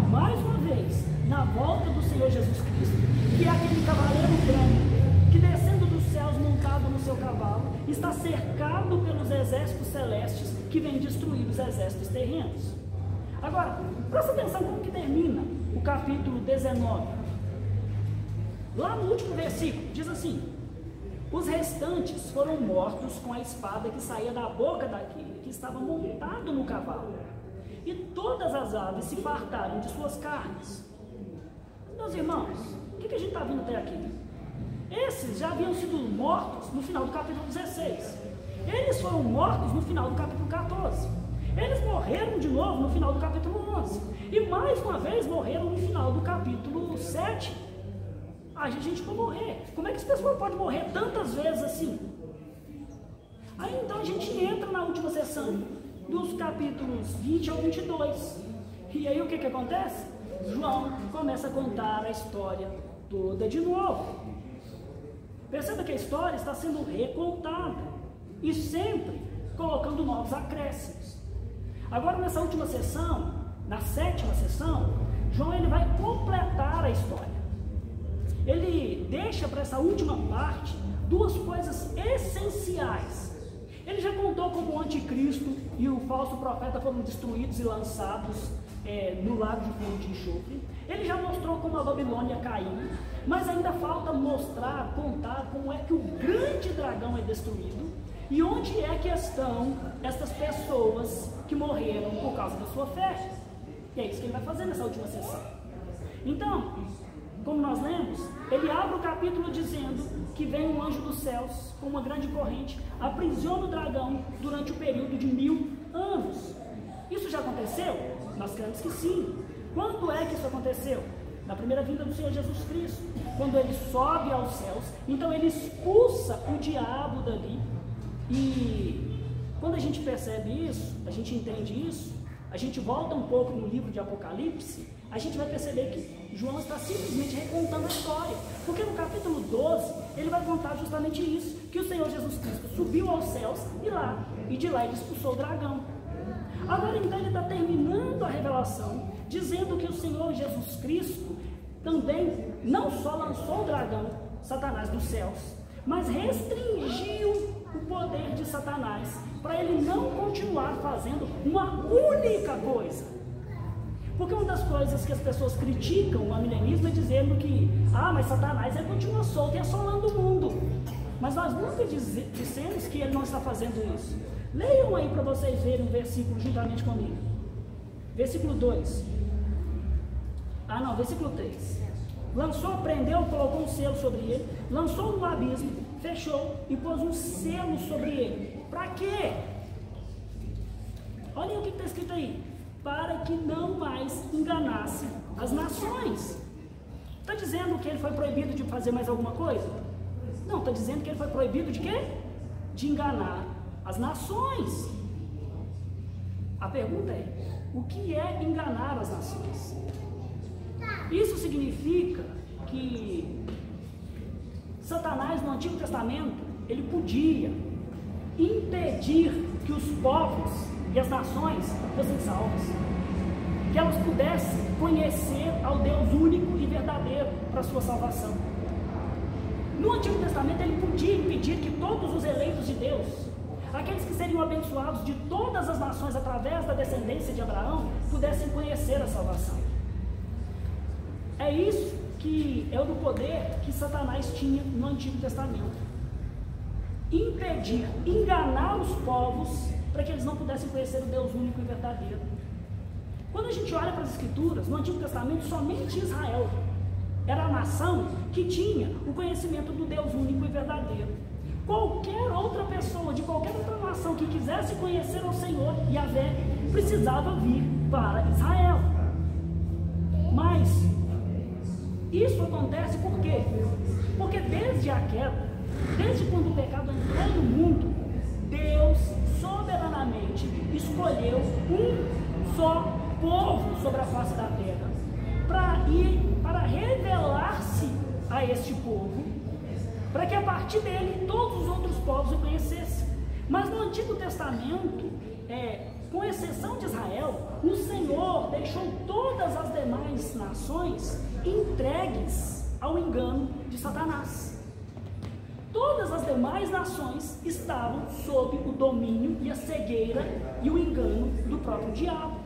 mais uma vez na volta do Senhor Jesus Cristo, que é aquele cavaleiro branco que, descendo dos céus montado no seu cavalo, está cercado pelos exércitos celestes que vêm destruir os exércitos terrenos. Agora, presta atenção como que termina o capítulo 19. Lá no último versículo, diz assim: os restantes foram mortos com a espada que saía da boca daquele que estava montado no cavalo, e todas as aves se fartaram de suas carnes. Meus irmãos, o que a gente está vendo até aqui? Esses já haviam sido mortos no final do capítulo 16. Eles foram mortos no final do capítulo 14. Eles morreram de novo no final do capítulo 11. E mais uma vez morreram no final do capítulo 7. A gente pode morrer. Como é que essa pessoa pode morrer tantas vezes assim? Aí então a gente entra na última sessão, dos capítulos 20 ao 22. E aí o que acontece? João começa a contar a história toda de novo. Perceba que a história está sendo recontada e sempre colocando novos acréscimos. Agora nessa última sessão, na 7ª sessão, João ele vai completar a história. Ele deixa para essa última parte 2 coisas essenciais. Ele já contou como o anticristo e o falso profeta foram destruídos e lançados no lago de fogo de enxofre. Ele já mostrou como a Babilônia caiu, mas ainda falta contar como é que o grande dragão é destruído e onde é que estão essas pessoas que morreram por causa da sua fé. E é isso que ele vai fazer nessa última sessão. Então, como nós lemos, ele abre o capítulo dizendo que vem um anjo dos céus com uma grande corrente, aprisiona o dragão durante o período de 1000 anos. Isso já aconteceu? Nós cremos que sim. Quando é que isso aconteceu? Na primeira vinda do Senhor Jesus Cristo, quando ele sobe aos céus, então ele expulsa o diabo dali. E quando a gente percebe isso, a gente entende isso, a gente volta um pouco no livro de Apocalipse, a gente vai perceber que João está simplesmente recontando a história, porque no capítulo 12 ele vai contar justamente isso, que o Senhor Jesus Cristo subiu aos céus e de lá ele expulsou o dragão. Agora então ele está terminando a revelação, dizendo que o Senhor Jesus Cristo também não só lançou o dragão, Satanás, dos céus, mas restringiu o poder de Satanás, para ele não continuar fazendo uma única coisa. Porque uma das coisas que as pessoas criticam o amilenismo é dizendo que, mas Satanás continua solto e assolando o mundo. Mas nós nunca dissemos que ele não está fazendo isso. Leiam aí para vocês verem um versículo juntamente comigo. Versículo 2. Versículo 3. Lançou, prendeu, colocou um selo sobre ele, lançou no abismo, fechou e pôs um selo sobre ele. Para quê? Olhem o que está escrito aí. para que não mais enganasse as nações. Está dizendo que ele foi proibido de fazer mais alguma coisa? Não, está dizendo que ele foi proibido de quê? De enganar as nações. A pergunta é, o que é enganar as nações? Isso significa que Satanás no Antigo Testamento, ele podia impedir que os povos e as nações fossem salvas, que elas pudessem conhecer ao Deus único e verdadeiro para a sua salvação. No Antigo Testamento ele podia impedir que todos os eleitos de Deus, aqueles que seriam abençoados de todas as nações através da descendência de Abraão, pudessem conhecer a salvação. É isso que é o poder que Satanás tinha no Antigo Testamento. Impedir, enganar os povos para que eles não pudessem conhecer o Deus único e verdadeiro. Quando a gente olha para as Escrituras, no Antigo Testamento, somente Israel era a nação que tinha o conhecimento do Deus único e verdadeiro. Qualquer outra pessoa, de qualquer outra nação que quisesse conhecer o Senhor, Yahvé, precisava vir para Israel. Mas isso acontece por quê? Porque desde a queda, desde quando o pecado entrou no mundo, Deus soberanamente escolheu um só povo sobre a face da terra para revelar-se a este povo, para que a partir dele todos os outros povos o conhecessem. Mas no Antigo Testamento, com exceção de Israel, o Senhor deixou todas as demais nações entregues ao engano de Satanás. Todas as demais nações estavam sob o domínio e a cegueira e o engano do próprio diabo.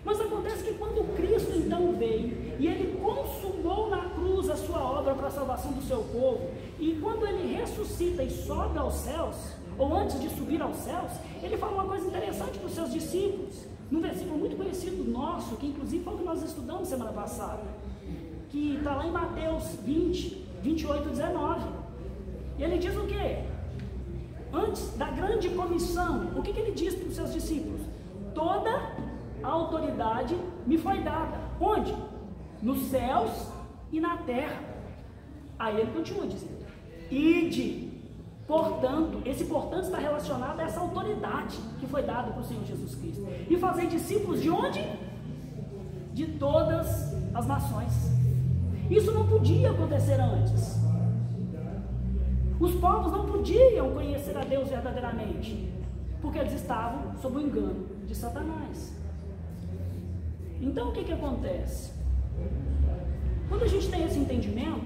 Mas acontece que quando Cristo então veio e ele consumou na cruz a sua obra para a salvação do seu povo, e quando ele ressuscita e sobe aos céus, ou antes de subir aos céus, ele fala uma coisa interessante para os seus discípulos, num versículo muito conhecido nosso, que inclusive foi o que nós estudamos semana passada, que está lá em Mateus 20, 28, 19. E ele diz o quê? Antes da grande comissão, o que ele diz para os seus discípulos? Toda a autoridade me foi dada. Onde? Nos céus e na terra. Aí ele continua dizendo, ide. Portanto, esse portanto está relacionado a essa autoridade que foi dada para o Senhor Jesus Cristo. E fazer discípulos de onde? De todas as nações. Isso não podia acontecer antes. Os povos não podiam conhecer a Deus verdadeiramente, porque eles estavam sob o engano de Satanás. Então o que acontece? Quando a gente tem esse entendimento,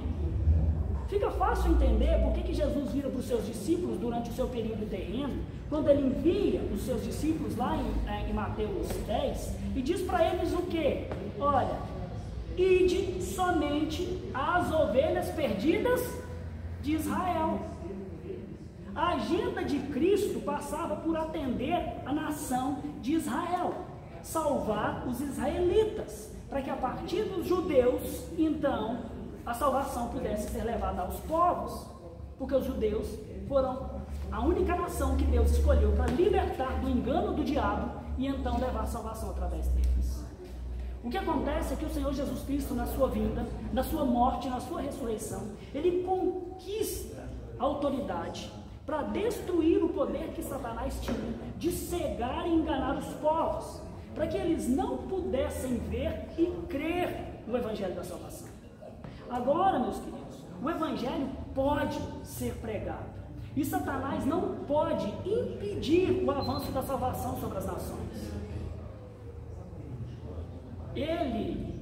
fica fácil entender por que Jesus vira para os seus discípulos durante o seu período terreno, quando ele envia os seus discípulos lá em Mateus 10, e diz para eles o quê? Olha, ide somente às ovelhas perdidas de Israel. A agenda de Cristo passava por atender a nação de Israel, salvar os israelitas, para que a partir dos judeus, então, a salvação pudesse ser levada aos povos, porque os judeus foram a única nação que Deus escolheu para libertar do engano do diabo e então levar a salvação através deles. O que acontece é que o Senhor Jesus Cristo, na sua vinda, na sua morte, na sua ressurreição, ele conquista a autoridade para destruir o poder que Satanás tinha de cegar e enganar os povos, para que eles não pudessem ver e crer no Evangelho da salvação. Agora, meus queridos, o Evangelho pode ser pregado, e Satanás não pode impedir o avanço da salvação sobre as nações. Ele,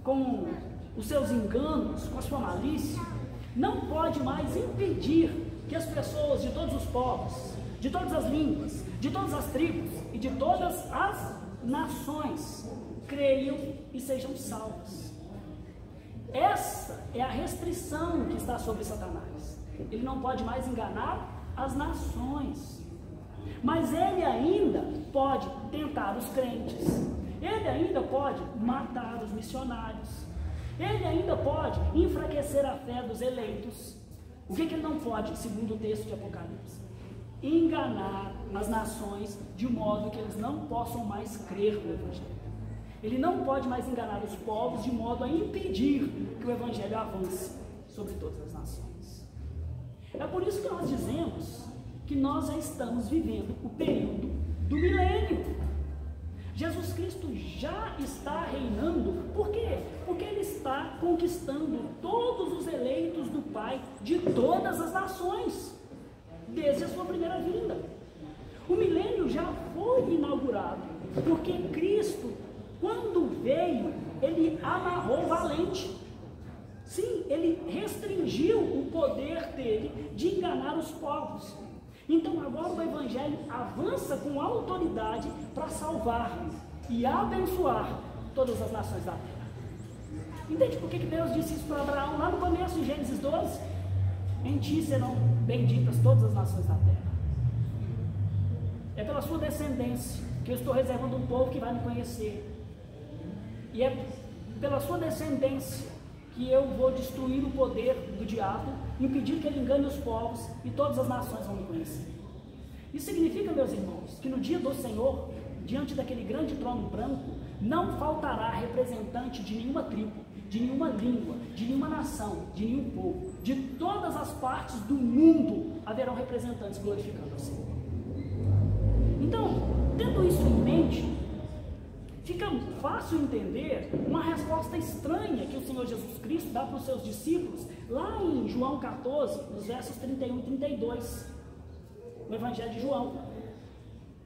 com os seus enganos, com a sua malícia, não pode mais impedir que as pessoas de todos os povos, de todas as línguas, de todas as tribos e de todas as nações creiam e sejam salvos. Essa é a restrição que está sobre Satanás. Ele não pode mais enganar as nações, mas ele ainda pode tentar os crentes, ele ainda pode matar os missionários, ele ainda pode enfraquecer a fé dos eleitos. O que ele não pode, segundo o texto de Apocalipse? enganar as nações de modo que eles não possam mais crer no Evangelho. Ele não pode mais enganar os povos de modo a impedir que o Evangelho avance sobre todas as nações. É por isso que nós dizemos que nós já estamos vivendo o período do milênio. Jesus Cristo já está reinando. Por quê? Porque Ele está conquistando todos os eleitos do Pai de todas as nações, desde a sua primeira vinda. O milênio já foi inaugurado, porque Cristo, quando veio, Ele amarrou o valente. Sim, Ele restringiu o poder dele de enganar os povos. Então agora o Evangelho avança com autoridade para salvar e abençoar todas as nações da terra. Entende por que Deus disse isso para Abraão lá no começo, em Gênesis 12? Em ti serão benditas todas as nações da terra. É pela sua descendência que eu estou reservando um povo que vai me conhecer. E é pela sua descendência que eu vou destruir o poder do diabo, impedir que ele engane os povos e todas as nações vão me conhecer. Isso significa, meus irmãos, que no dia do Senhor, diante daquele grande trono branco, não faltará representante de nenhuma tribo, de nenhuma língua, de nenhuma nação, de nenhum povo. De todas as partes do mundo haverão representantes glorificando o Senhor. Então, tendo isso em mente, fica fácil entender uma resposta estranha que o Senhor Jesus Cristo dá para os seus discípulos, lá em João 14, nos versos 31 e 32, no Evangelho de João,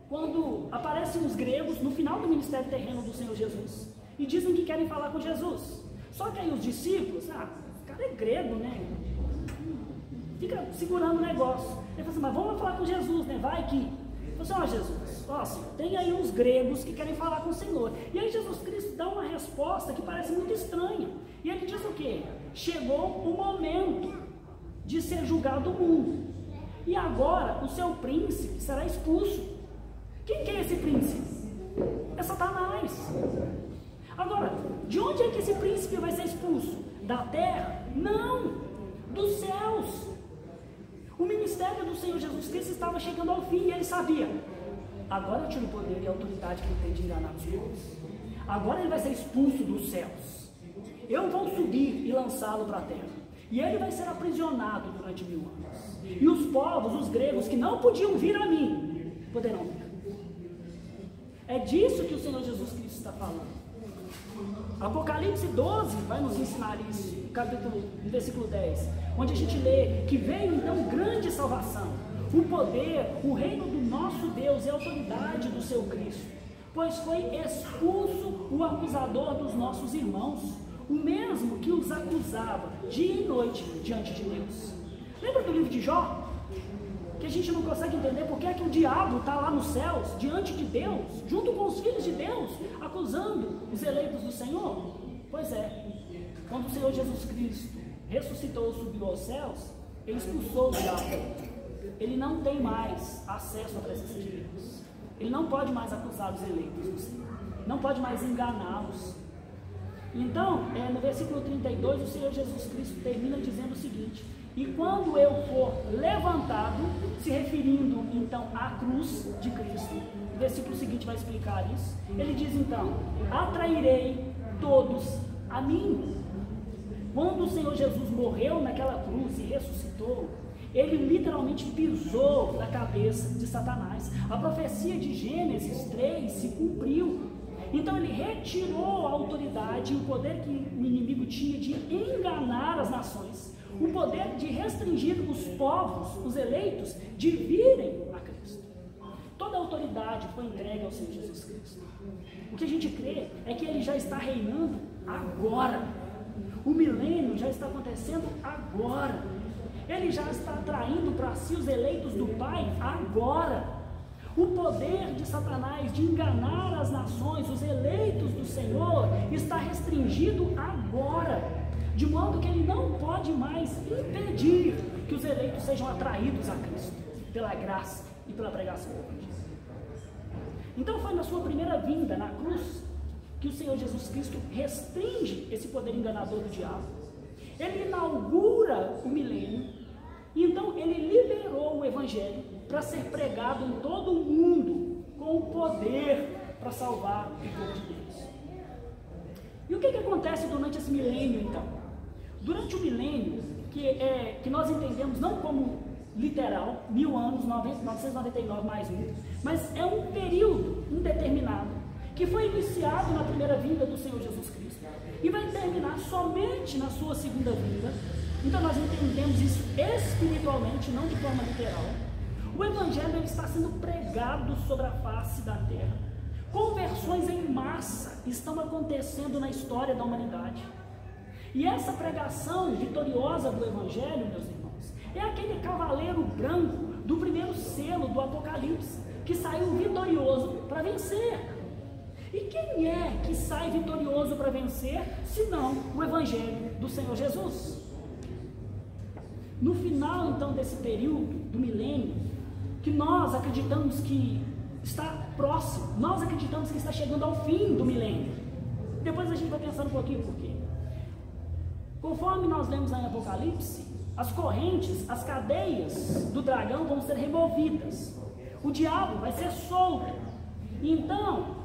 quando aparecem os gregos no final do ministério terreno do Senhor Jesus, e dizem que querem falar com Jesus. Só que aí os discípulos, o cara é grego, né? Fica segurando o negócio. Ele fala assim, mas vamos falar com Jesus, né? Vai que... Assim, Jesus, Senhor, tem aí uns gregos que querem falar com o Senhor. E aí Jesus Cristo dá uma resposta que parece muito estranha. E ele diz o quê? Chegou o momento de ser julgado o mundo. E agora o seu príncipe será expulso. Quem que é esse príncipe? É Satanás. Agora, de onde é que esse príncipe vai ser expulso? Da terra? Não, dos céus. O ministério do Senhor Jesus Cristo estava chegando ao fim e ele sabia. Agora eu tiro o poder e a autoridade que ele tem de enganar os povos. Agora ele vai ser expulso dos céus. Eu vou subir e lançá-lo para a terra. E ele vai ser aprisionado durante 1000 anos. E os povos, os gregos, que não podiam vir a mim, poderão vir. É disso que o Senhor Jesus Cristo está falando. Apocalipse 12 vai nos ensinar isso, no versículo 10, onde a gente lê que veio então grande salvação, o poder, o reino do nosso Deus e a autoridade do seu Cristo, pois foi expulso o acusador dos nossos irmãos, o mesmo que os acusava dia e noite diante de Deus. Lembra do livro de Jó? Que a gente não consegue entender porque é que o diabo está lá nos céus, diante de Deus, junto com os filhos de Deus, acusando os eleitos do Senhor. Pois é, quando o Senhor Jesus Cristo ressuscitou e subiu aos céus, ele expulsou o diabo. Ele não tem mais acesso à presença de Deus. Ele não pode mais acusar os eleitos do Senhor, não pode mais enganá-los. Então, no versículo 32, o Senhor Jesus Cristo termina dizendo o seguinte: e quando eu for levantado, se referindo então à cruz de Cristo, o versículo seguinte vai explicar isso. Ele diz então: atrairei todos a mim. Quando o Senhor Jesus morreu naquela cruz e ressuscitou, ele literalmente pisou na cabeça de Satanás. A profecia de Gênesis 3 se cumpriu. Então ele retirou a autoridade e o poder que o inimigo tinha de enganar as nações, o poder de restringir os povos, os eleitos, de virem a Cristo. Toda a autoridade foi entregue ao Senhor Jesus Cristo. O que a gente crê é que ele já está reinando agora. O milênio já está acontecendo agora. Ele já está atraindo para si os eleitos do Pai agora. O poder de Satanás de enganar as nações, os eleitos do Senhor, está restringido agora, de modo que ele não pode mais impedir que os eleitos sejam atraídos a Cristo, pela graça e pela pregação do Evangelho. Então foi na sua primeira vinda, na cruz, que o Senhor Jesus Cristo restringe esse poder enganador do diabo. Ele inaugura o milênio, e então ele liberou o Evangelho para ser pregado em todo o mundo, com o poder para salvar o povo de Deus. E o que acontece durante esse milênio, então? Durante o milênio, que nós entendemos não como literal, 1000 anos, 999 mais 1, mas é um período indeterminado, que foi iniciado na primeira vinda do Senhor Jesus Cristo, e vai terminar somente na sua segunda vinda. Então nós entendemos isso espiritualmente, não de forma literal. O Evangelho ele está sendo pregado sobre a face da terra. Conversões em massa estão acontecendo na história da humanidade. E essa pregação vitoriosa do Evangelho, meus irmãos, é aquele cavaleiro branco do primeiro selo do Apocalipse, que saiu vitorioso para vencer. E quem é que sai vitorioso para vencer, senão o Evangelho do Senhor Jesus? No final, então, desse período do milênio, que nós acreditamos que está próximo, nós acreditamos que está chegando ao fim do milênio. Depois a gente vai pensando um pouquinho por quê. Conforme nós lemos em Apocalipse, as correntes, as cadeias do dragão vão ser removidas. O diabo vai ser solto. Então,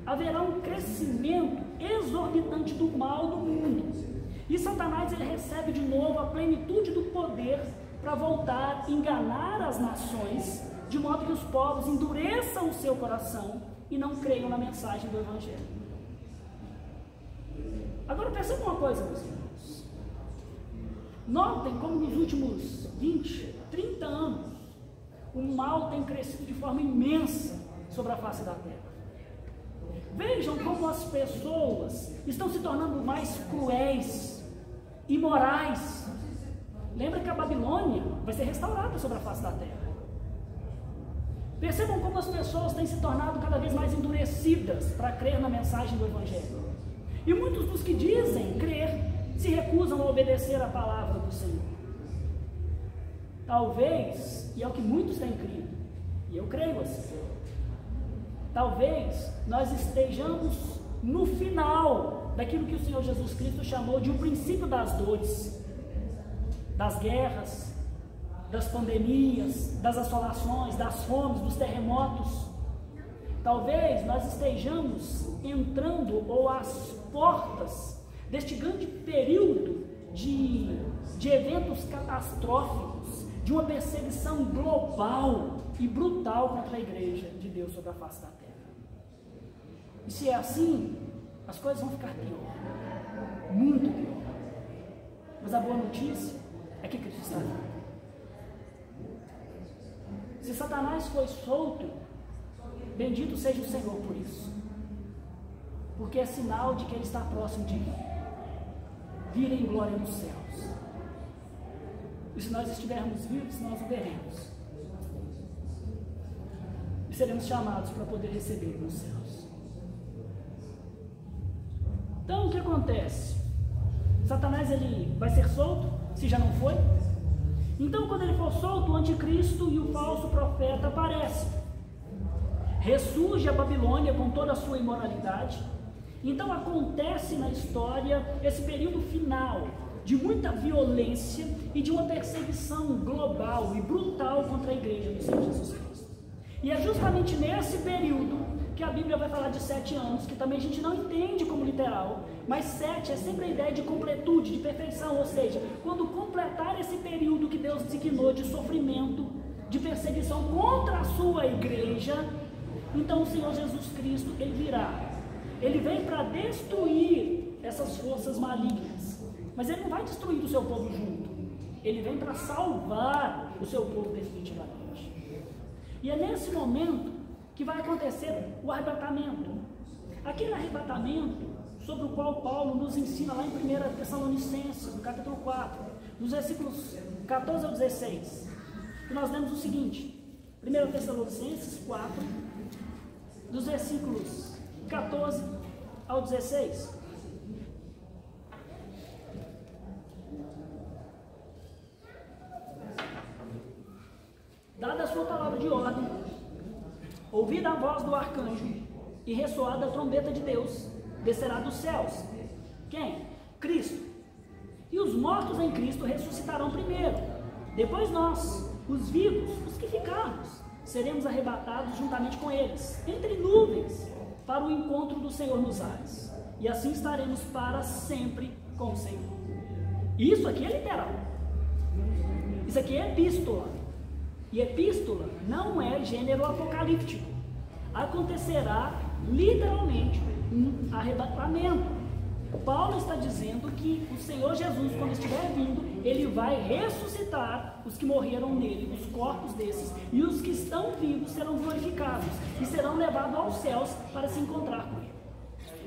haverá um crescimento exorbitante do mal do mundo. E Satanás ele recebe de novo a plenitude do poder para voltar a enganar as nações, de modo que os povos endureçam o seu coração e não creiam na mensagem do Evangelho. Agora perceba uma coisa, meus irmãos. Notem como nos últimos 20, 30 anos, o mal tem crescido de forma imensa sobre a face da terra. Vejam como as pessoas estão se tornando mais cruéis, imorais. Lembra que a Babilônia vai ser restaurada sobre a face da terra. Percebam como as pessoas têm se tornado cada vez mais endurecidas para crer na mensagem do Evangelho. E muitos dos que dizem crer se recusam a obedecer a palavra do Senhor. Talvez, e é o que muitos têm crido, e eu creio assim, talvez nós estejamos no final daquilo que o Senhor Jesus Cristo chamou de o princípio das dores, das guerras, das pandemias, das assolações, das fomes, dos terremotos. Talvez nós estejamos entrando ou às portas deste grande período de eventos catastróficos, de uma perseguição global e brutal contra a igreja de Deus sobre a face da terra. E se é assim, as coisas vão ficar pior, muito pior. Mas a boa notícia é que Cristo está vivo. Se Satanás foi solto, bendito seja o Senhor por isso, porque é sinal de que Ele está próximo de vir em glória nos céus. E se nós estivermos vivos, nós o veremos. E seremos chamados para poder receber nos céus. Então o que acontece? Satanás ele vai ser solto, se já não foi? Então quando ele for solto, o anticristo e o falso profeta aparecem. Ressurge a Babilônia com toda a sua imoralidade. Então acontece na história esse período final de muita violência e de uma perseguição global e brutal contra a igreja do Senhor Jesus Cristo. E é justamente nesse período que a Bíblia vai falar de 7 anos, que também a gente não entende como literal, mas 7 é sempre a ideia de completude, de perfeição, ou seja, quando completar esse período que Deus designou de sofrimento, de perseguição contra a sua igreja, então o Senhor Jesus Cristo, Ele virá. Ele vem para destruir essas forças malignas, mas Ele não vai destruir o seu povo junto. Ele vem para salvar o seu povo definitivamente. E é nesse momento que vai acontecer o arrebatamento. Aquele arrebatamento sobre o qual Paulo nos ensina lá em 1 Tessalonicenses, no capítulo 4, nos versículos 14 ao 16, que nós lemos o seguinte: 1 Tessalonicenses 4, dos versículos 14 ao 16. Dada a sua palavra de ordem, ouvida a voz do arcanjo e ressoada a trombeta de Deus, descerá dos céus. Quem? Cristo. E os mortos em Cristo ressuscitarão primeiro. Depois nós, os vivos, os que ficarmos, seremos arrebatados juntamente com eles, entre nuvens, para o encontro do Senhor nos ares. E assim estaremos para sempre com o Senhor. Isso aqui é literal. Isso aqui é epístola. E epístola não é gênero apocalíptico. Acontecerá literalmente um arrebatamento. Paulo está dizendo que o Senhor Jesus, quando estiver vindo, ele vai ressuscitar os que morreram nele, os corpos desses, e os que estão vivos serão glorificados e serão levados aos céus para se encontrar com ele.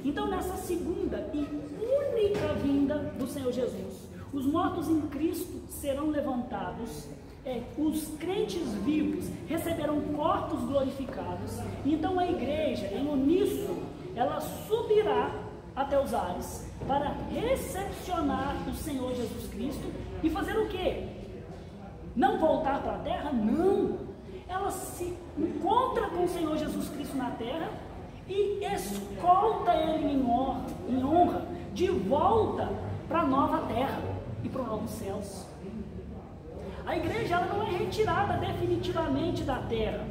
Então, nessa segunda e única vinda do Senhor Jesus, os mortos em Cristo serão levantados, os crentes vivos receberão corpos glorificados, e então a igreja, em uníssono, ela subirá até os ares para recepcionar o Senhor Jesus Cristo e fazer o quê? Não voltar para a terra? Não! Ela se encontra com o Senhor Jesus Cristo na terra e escolta ele em honra de volta para a nova terra e para os novos céus. A igreja ela não é retirada definitivamente da terra.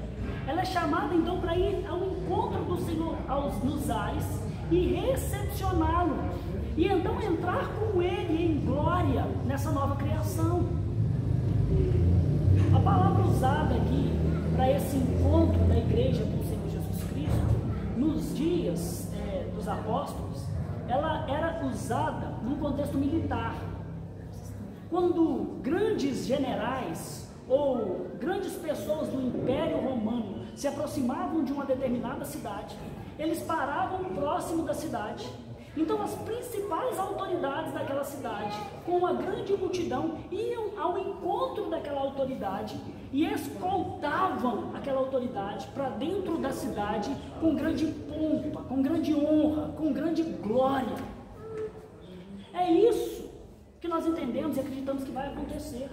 Ela é chamada então para ir ao encontro do Senhor nos ares e recepcioná-lo, e então entrar com ele em glória nessa nova criação. A palavra usada aqui para esse encontro da igreja com o Senhor Jesus Cristo, nos dias dos apóstolos, ela era usada num contexto militar. Quando grandes generais ou grandes pessoas do Império Romano se aproximavam de uma determinada cidade, eles paravam próximo da cidade. Então as principais autoridades daquela cidade, com uma grande multidão, iam ao encontro daquela autoridade e escoltavam aquela autoridade para dentro da cidade com grande pompa, com grande honra, com grande glória. É isso que nós entendemos e acreditamos que vai acontecer.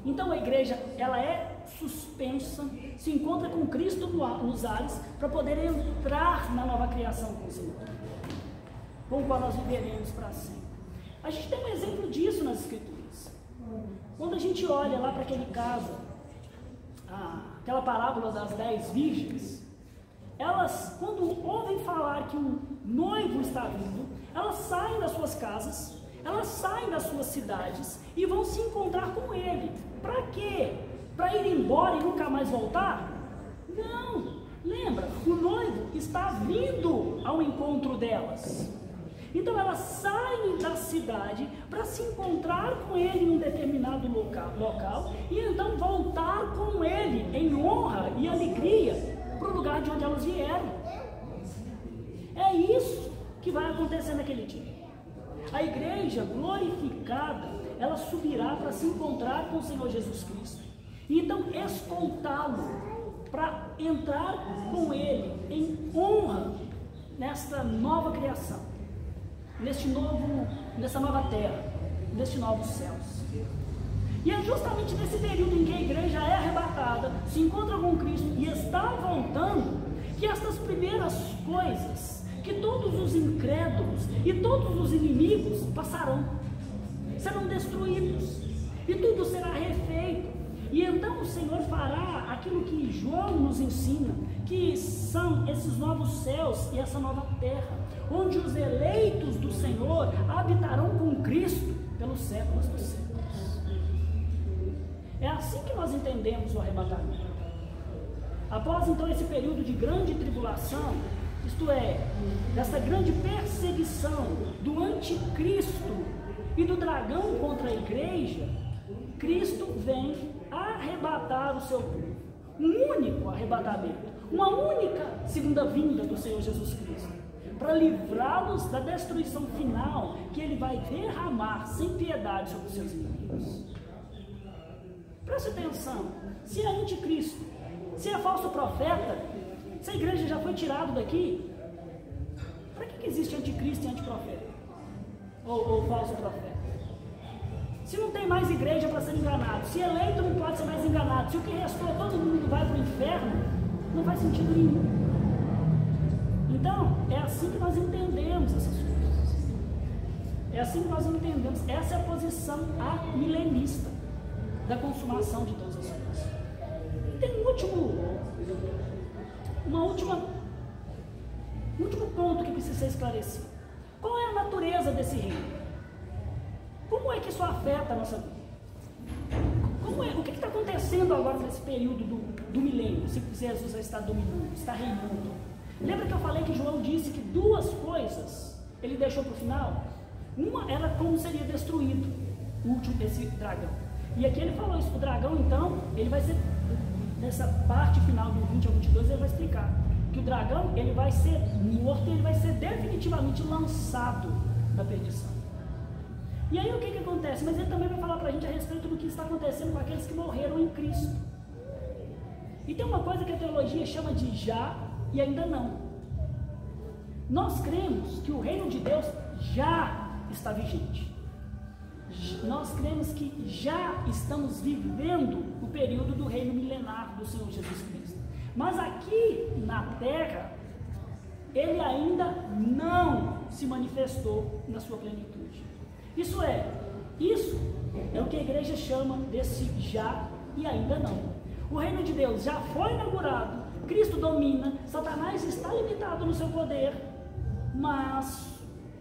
Então a igreja, ela é suspensa, se encontra com Cristo nos ares, para poder entrar na nova criação com o Senhor, com o qual nós viveremos para sempre. A gente tem um exemplo disso nas Escrituras. Quando a gente olha lá para aquele caso, aquela parábola das 10 virgens, elas, quando ouvem falar que um noivo está vindo, elas saem das suas casas, elas saem das suas cidades e vão se encontrar com ele. Para quê? Para ir embora e nunca mais voltar? Não! Lembra, o noivo está vindo ao encontro delas. Então elas saem da cidade para se encontrar com ele em um determinado local e então voltar com ele em honra e alegria para o lugar de onde elas vieram. É isso que vai acontecer naquele dia. A igreja glorificada, ela subirá para se encontrar com o Senhor Jesus Cristo. E então escoltá-lo para entrar com ele em honra nesta nova criação, nessa nova terra, nestes novos céus. E é justamente nesse período em que a igreja é arrebatada, se encontra com Cristo e está voltando, que estas primeiras coisas, que todos os incrédulos e todos os inimigos passarão, serão destruídos, e tudo será refeito. E então o Senhor fará aquilo que João nos ensina, que são esses novos céus e essa nova terra, onde os eleitos do Senhor habitarão com Cristo pelos séculos dos séculos. É assim que nós entendemos o arrebatamento. Após então esse período de grande tribulação, isto é, dessa grande perseguição do anticristo e do dragão contra a igreja, Cristo vem arrebatar o seu povo. Um único arrebatamento, uma única segunda vinda do Senhor Jesus Cristo, para livrá-los da destruição final que ele vai derramar sem piedade sobre os seus inimigos. Preste atenção, se é anticristo, se é falso profeta, se a igreja já foi tirada daqui, para que existe anticristo e antiprofeta? Ou falso profeta? Se não tem mais igreja para ser enganado, se eleito não pode ser mais enganado, se o que restou todo mundo vai para o inferno, não faz sentido nenhum. Então, é assim que nós entendemos essas coisas. É assim que nós entendemos. Essa é a posição amilenista da consumação de todas as coisas. último ponto que precisa ser esclarecido. Qual é a natureza desse reino? Como é que isso afeta a nossa vida? O que está acontecendo agora nesse período do milênio, se Jesus está dominando, está reinando? Lembra que eu falei que João disse que duas coisas ele deixou para o final? Uma era como seria destruído o último, esse dragão. E aqui ele falou isso, o dragão então, ele vai ser, nessa parte final do 20 ao 22, ele vai explicar que o dragão, ele vai ser morto e ele vai ser definitivamente lançado na perdição. E aí o que acontece? Mas ele também vai falar para a gente a respeito do que está acontecendo com aqueles que morreram em Cristo. E tem uma coisa que a teologia chama de já e ainda não. Nós cremos que o reino de Deus já está vigente. Nós cremos que já estamos vivendo o período do reino milenar do Senhor Jesus Cristo. Mas aqui na terra, ele ainda não se manifestou na sua plenitude. Isso é o que a igreja chama desse já e ainda não. O reino de Deus já foi inaugurado, Cristo domina, Satanás está limitado no seu poder, mas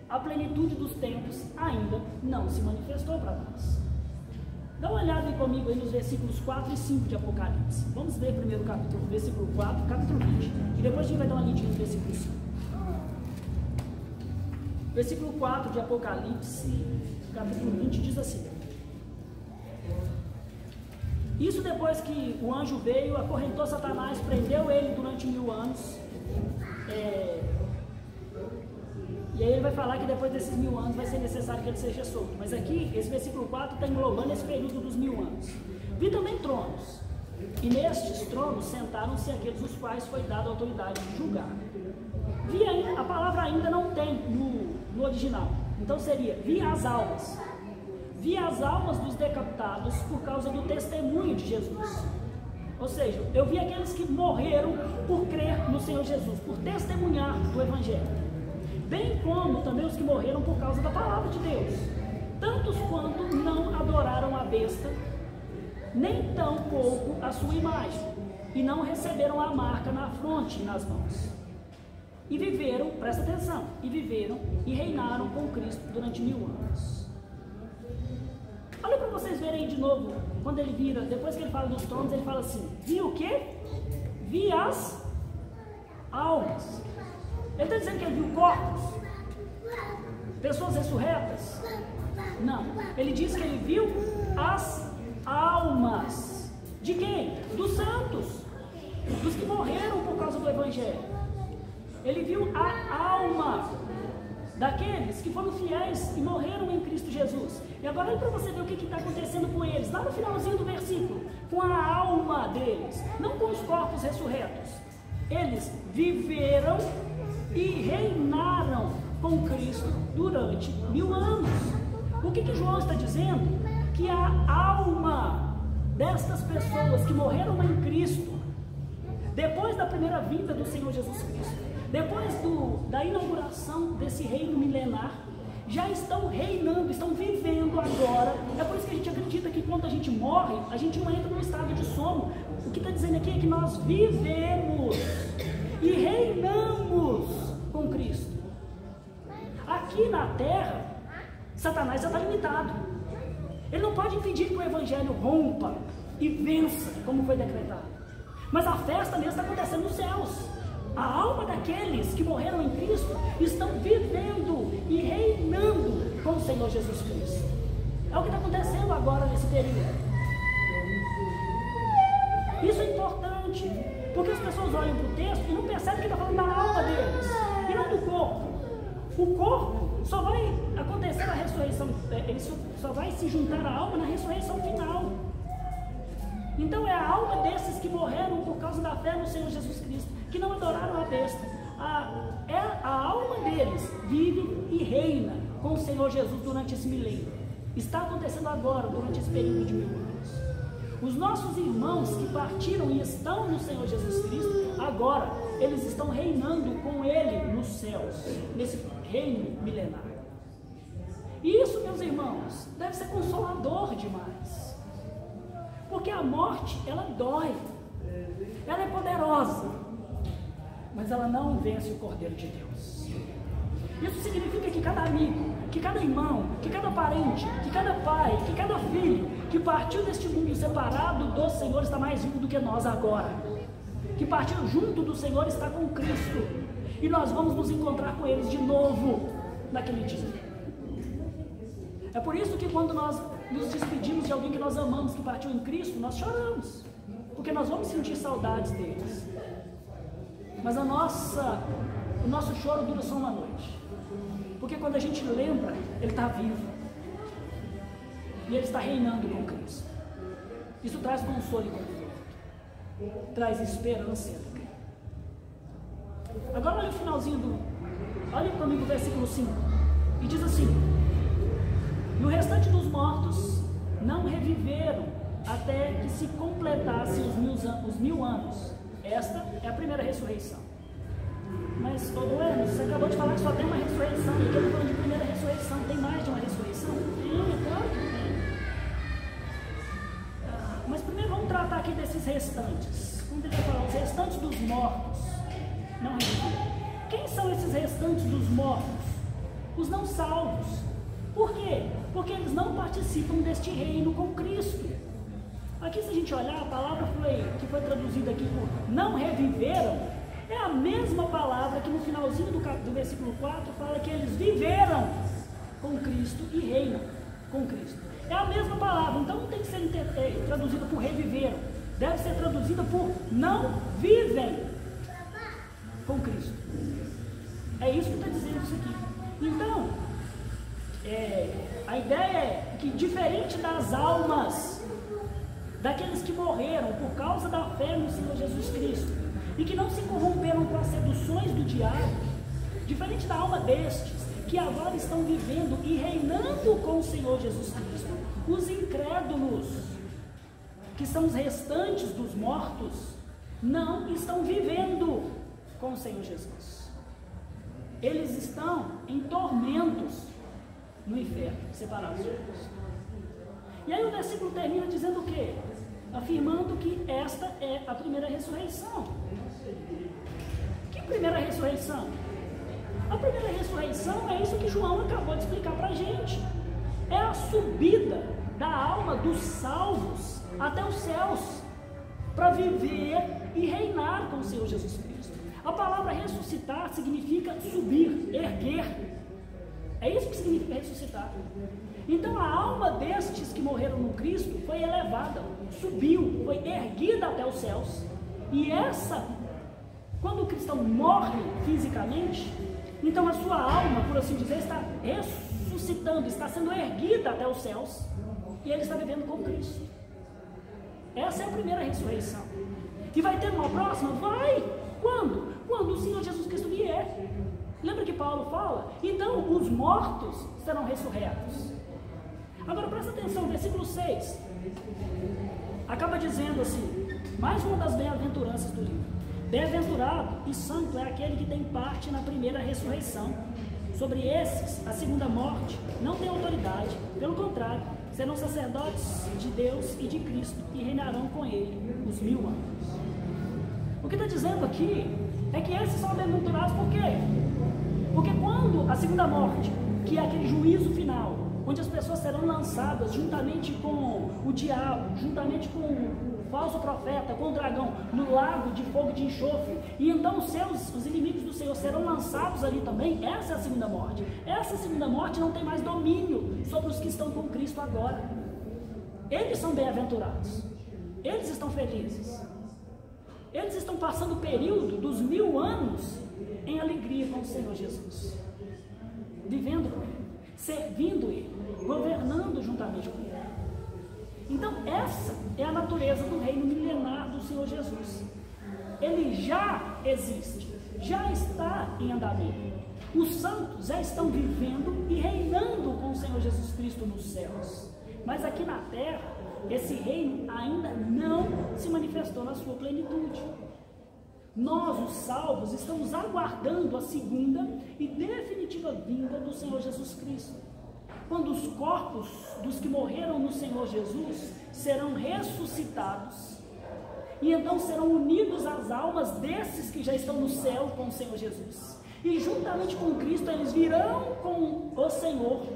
a plenitude dos tempos ainda não se manifestou para nós. Dá uma olhada aí comigo aí nos versículos 4 e 5 de Apocalipse. Vamos ler primeiro o capítulo, versículo 4, capítulo 20, e depois a gente vai dar uma lidinha no versículo 5. Versículo 4 de Apocalipse, capítulo 20, diz assim: isso depois que o anjo veio, acorrentou Satanás, prendeu ele durante 1000 anos. E aí ele vai falar que depois desses 1000 anos vai ser necessário que ele seja solto. Mas aqui, esse versículo 4 está englobando esse período dos 1000 anos. Vi também tronos, e nestes tronos sentaram-se aqueles os quais foi dada a autoridade de julgar. Vi ainda, a palavra ainda não tem no original, então seria, vi as almas. Vi as almas dos decapitados por causa do testemunho de Jesus. Ou seja, eu vi aqueles que morreram por crer no Senhor Jesus, por testemunhar do Evangelho. Bem como também os que morreram por causa da palavra de Deus, tantos quanto não adoraram a besta, nem tão pouco a sua imagem, e não receberam a marca na fronte e nas mãos. E viveram, presta atenção, e viveram e reinaram com Cristo durante 1000 anos. Olha para vocês verem aí de novo, quando ele vira, depois que ele fala dos tronos, ele fala assim, vi o quê? Vi as almas. Ele está dizendo que ele viu corpos? Pessoas ressurretas? Não. Ele diz que ele viu as almas. De quem? Dos santos. Dos que morreram por causa do Evangelho. Ele viu a alma daqueles que foram fiéis e morreram em Cristo Jesus. E agora olha para você ver o que está acontecendo com eles. Lá no finalzinho do versículo. Com a alma deles. Não com os corpos ressurretos. Eles viveram e reinaram com Cristo durante 1000 anos. O que João está dizendo? Que a alma destas pessoas que morreram em Cristo, depois da primeira vinda do Senhor Jesus Cristo, depois da inauguração desse reino milenar, já estão reinando, estão vivendo agora. É por isso que a gente acredita que quando a gente morre, a gente não entra num estado de sono. O que está dizendo aqui é que nós vivemos e reinamos com Cristo. Aqui na terra, Satanás já está limitado. Ele não pode impedir que o Evangelho rompa e vença, como foi decretado. Mas a festa mesmo está acontecendo nos céus. A alma daqueles que morreram em Cristo estão vivendo e reinando com o Senhor Jesus Cristo. É o que está acontecendo agora nesse período. Isso é importante, porque as pessoas olham para o texto e não percebem que está falando da alma deles, e não do corpo. O corpo só vai acontecer na ressurreição, ele só vai se juntar à alma na ressurreição final. Então é a alma desses que morreram por causa da fé no Senhor Jesus Cristo, que não adoraram a besta. A alma deles vive e reina com o Senhor Jesus durante esse milênio. Está acontecendo agora, durante esse período de 1000 anos. Os nossos irmãos que partiram e estão no Senhor Jesus Cristo, agora eles estão reinando com Ele nos céus, nesse reino milenar. E isso, meus irmãos, deve ser consolador demais. Porque a morte, ela dói. Ela é poderosa, mas ela não vence o Cordeiro de Deus. Isso significa que cada amigo, que cada irmão, que cada parente, que cada pai, que cada filho que partiu deste mundo separado do Senhor está mais vivo do que nós agora. Que partiu junto do Senhor está com Cristo. E nós vamos nos encontrar com eles de novo naquele dia. É por isso que quando nós nos despedimos de alguém que nós amamos, que partiu em Cristo, nós choramos. Porque nós vamos sentir saudades deles. Mas o nosso choro dura só uma noite. Porque quando a gente lembra, ele está vivo. E ele está reinando com Cristo. Isso traz consolo e conforto. Traz esperança e alegria. Agora olha o finalzinho olha comigo o versículo 5. E diz assim: e o restante dos mortos não reviveram até que se completassem os 1000 anos. Esta é a primeira ressurreição. Mas, Bueno, você acabou de falar que só tem uma ressurreição. E aqui eu estou falando de primeira ressurreição. Tem mais de uma ressurreição? Tem, claro que tem. Mas primeiro vamos tratar aqui desses restantes. Vamos tentar falar, os restantes dos mortos não reviveram. Quem são esses restantes dos mortos? Os não salvos. Por quê? Porque eles não participam deste reino com Cristo. Aqui, se a gente olhar, a palavra que foi traduzida aqui por não reviveram, é a mesma palavra que no finalzinho do versículo 4 fala que eles viveram com Cristo e reinam com Cristo. É a mesma palavra, então não tem que ser traduzida por reviveram, deve ser traduzida por não vivem com Cristo. É isso que está dizendo isso aqui. Então, a ideia é que, diferente das almas daqueles que morreram por causa da fé no Senhor Jesus Cristo e que não se corromperam com as seduções do diabo, diferente da alma destes que agora estão vivendo e reinando com o Senhor Jesus Cristo, os incrédulos, que são os restantes dos mortos, não estão vivendo com o Senhor Jesus. Eles estão em tormentos no inferno, separados de Deus. E aí o versículo termina dizendo o quê? Afirmando que esta é a primeira ressurreição. Que primeira ressurreição? A primeira ressurreição é isso que João acabou de explicar para a gente. É a subida da alma dos salvos até os céus, para viver e reinar com o Senhor Jesus Cristo. A palavra ressuscitar significa subir, erguer. É isso que significa ressuscitar. Então a alma destes que morreram no Cristo foi elevada, subiu, foi erguida até os céus. E quando o cristão morre fisicamente, então a sua alma, por assim dizer, está ressuscitando, está sendo erguida até os céus, e ele está vivendo com Cristo. Essa é a primeira ressurreição. E vai ter uma próxima? Vai! Quando? Quando o Senhor Jesus Cristo vier. Lembra que Paulo fala? Então os mortos serão ressurretos. Agora presta atenção, versículo 6 acaba dizendo assim, mais uma das bem-aventuranças do livro: bem-aventurado e santo é aquele que tem parte na primeira ressurreição. Sobre esses, a segunda morte não tem autoridade, pelo contrário, serão sacerdotes de Deus e de Cristo e reinarão com ele os 1000 anos. O que está dizendo aqui é que esses são bem-aventurados. Por quê? Porque quando a segunda morte, que é aquele juízo final, onde as pessoas serão lançadas juntamente com o diabo, juntamente com o falso profeta, com o dragão, no lago de fogo de enxofre, e então os inimigos do Senhor serão lançados ali também. Essa é a segunda morte. Essa segunda morte não tem mais domínio sobre os que estão com Cristo agora. Eles são bem-aventurados, eles estão felizes, eles estão passando o período dos 1000 anos em alegria com o Senhor Jesus, vivendo com Ele, servindo Ele, governando juntamente com Ele. Então essa é a natureza do reino milenar do Senhor Jesus. Ele já existe, já está em andamento. Os santos já estão vivendo e reinando com o Senhor Jesus Cristo nos céus. Mas aqui na terra, esse reino ainda não se manifestou na sua plenitude. Nós, os salvos, estamos aguardando a segunda e definitiva vinda do Senhor Jesus Cristo, quando os corpos dos que morreram no Senhor Jesus serão ressuscitados E então serão unidos as almas desses que já estão no céu com o Senhor Jesus. E juntamente com Cristo eles virão com o Senhor.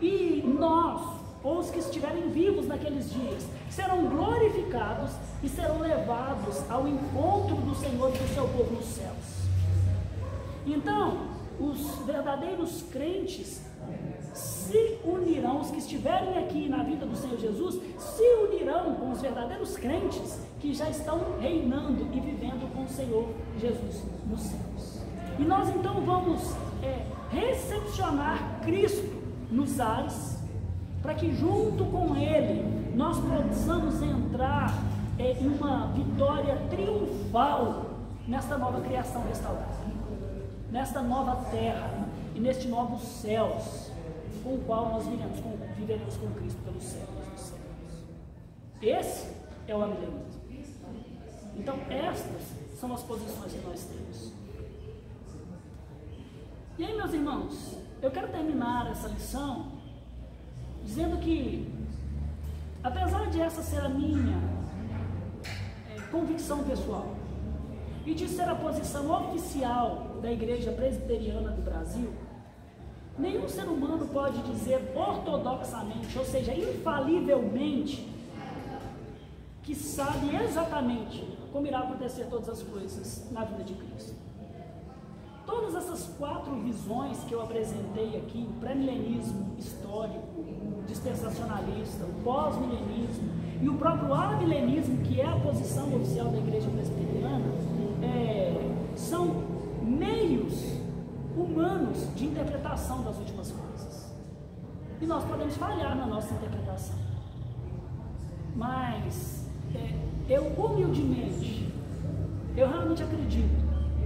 E nós, ou os que estiverem vivos naqueles dias, serão glorificados e serão levados ao encontro do Senhor e do seu povo nos céus. Então, os verdadeiros crentes se unirão, os que estiverem aqui na vida do Senhor Jesus, se unirão com os verdadeiros crentes que já estão reinando e vivendo com o Senhor Jesus nos céus. E nós então vamos recepcionar Cristo nos ares, para que junto com Ele nós possamos entrar em uma vitória triunfal nesta nova criação restaurada, nesta nova terra e nestes novos céus, com o qual nós viveremos com Cristo pelos séculos dos séculos. Esse é o amilenismo. Então estas são as posições que nós temos. E aí, meus irmãos, eu quero terminar essa lição dizendo que, apesar de essa ser a minha convicção pessoal e de ser a posição oficial da Igreja Presbiteriana do Brasil, nenhum ser humano pode dizer ortodoxamente, ou seja, infalivelmente, que sabe exatamente como irá acontecer todas as coisas na vida de Cristo. Todas essas 4 visões que eu apresentei aqui, o pré-milenismo histórico, o dispensacionalista, o pós-milenismo e o próprio amilenismo, que é a posição oficial da Igreja Presbiteriana, são meios humanos de interpretação das últimas coisas. E nós podemos falhar na nossa interpretação. Mas eu humildemente, eu realmente acredito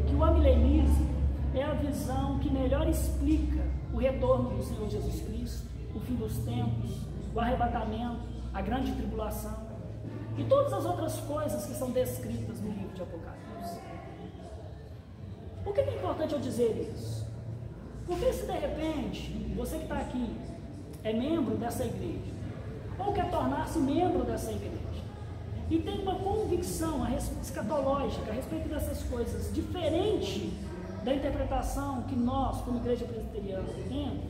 que o amilenismo é a visão que melhor explica o retorno do Senhor Jesus Cristo, o fim dos tempos, o arrebatamento, a grande tribulação e todas as outras coisas que são descritas no livro de Apocalipse. Por que é importante eu dizer isso? Porque se de repente você que está aqui é membro dessa igreja, ou quer tornar-se membro dessa igreja, e tem uma convicção escatológica a respeito dessas coisas diferente da interpretação que nós, como Igreja Presbiteriana, temos,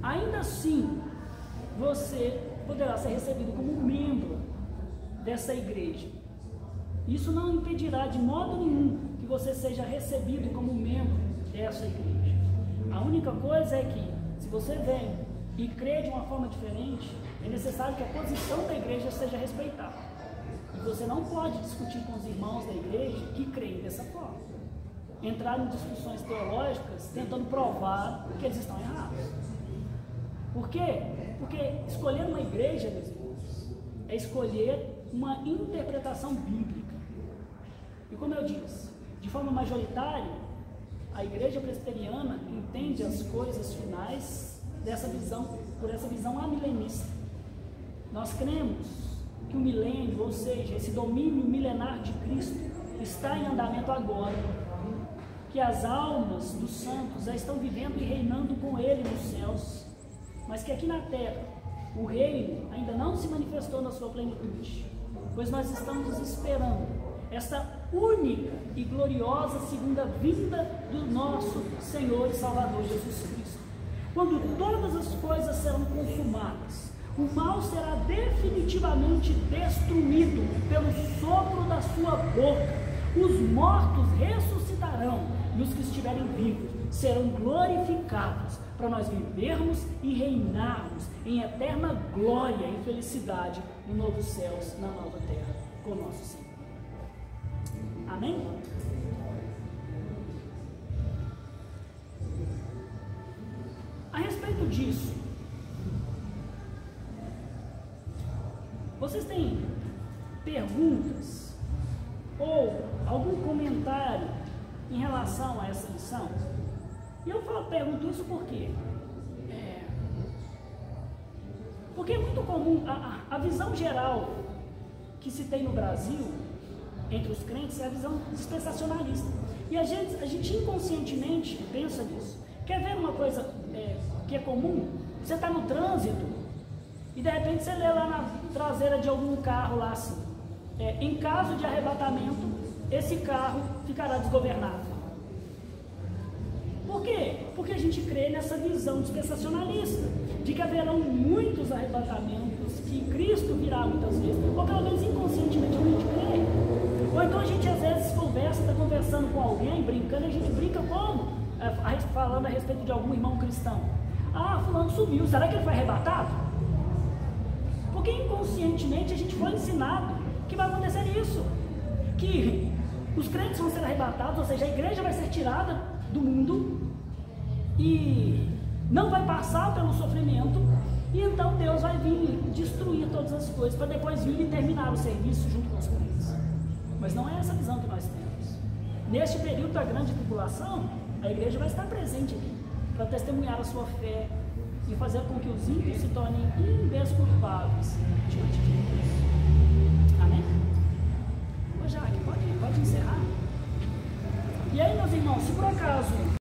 ainda assim, você poderá ser recebido como membro dessa igreja. Isso não impedirá de modo nenhum que você seja recebido como membro dessa igreja. A única coisa é que, se você vem e crê de uma forma diferente, é necessário que a posição da igreja seja respeitada. Você não pode discutir com os irmãos da igreja que creem dessa forma. Entrar em discussões teológicas tentando provar que eles estão errados. Por quê? Porque escolher uma igreja, meus irmãos, é escolher uma interpretação bíblica. E como eu disse, de forma majoritária, a Igreja Presbiteriana entende as coisas finais dessa visão, por essa visão amilenista. Nós cremos que o milênio, ou seja, esse domínio milenar de Cristo, está em andamento agora, que as almas dos santos já estão vivendo e reinando com Ele nos céus, mas que aqui na terra o reino ainda não se manifestou na sua plenitude, pois nós estamos esperando esta única e gloriosa segunda vinda do nosso Senhor e Salvador Jesus Cristo, quando todas as coisas serão consumadas. O mal será definitivamente destruído pelo sopro da sua boca. Os mortos ressuscitarão e os que estiverem vivos serão glorificados para nós vivermos e reinarmos em eterna glória e felicidade no novo céus, na nova terra, com nosso Senhor. Amém? A respeito disso, vocês têm perguntas ou algum comentário em relação a essa lição? E eu pergunto isso por quê? Porque é muito comum, a visão geral que se tem no Brasil, entre os crentes, é a visão dispensacionalista. E a gente inconscientemente pensa nisso. Quer ver uma coisa que é comum? Você está no trânsito E de repente você lê lá na traseira de algum carro lá assim, em caso de arrebatamento, esse carro ficará desgovernado. Por quê? Porque a gente crê nessa visão dispensacionalista, de que haverão muitos arrebatamentos, que Cristo virá muitas vezes, ou pelo menos inconscientemente a gente crê. Ou então a gente às vezes está conversando com alguém, brincando, e a gente brinca como? Falando a respeito de algum irmão cristão. Ah, fulano sumiu, será que ele foi arrebatado? Porque inconscientemente a gente foi ensinado que vai acontecer isso, que os crentes vão ser arrebatados, ou seja, a igreja vai ser tirada do mundo e não vai passar pelo sofrimento, e então Deus vai vir destruir todas as coisas para depois vir e terminar o serviço junto com os crentes. Mas não é essa visão que nós temos. Neste período da grande tribulação, a igreja vai estar presente aqui para testemunhar a sua fé e fazer com que os ímpios se tornem indesculpáveis diante de Deus. Amém? Ô Jaque, pode encerrar? E aí, meus irmãos, se por acaso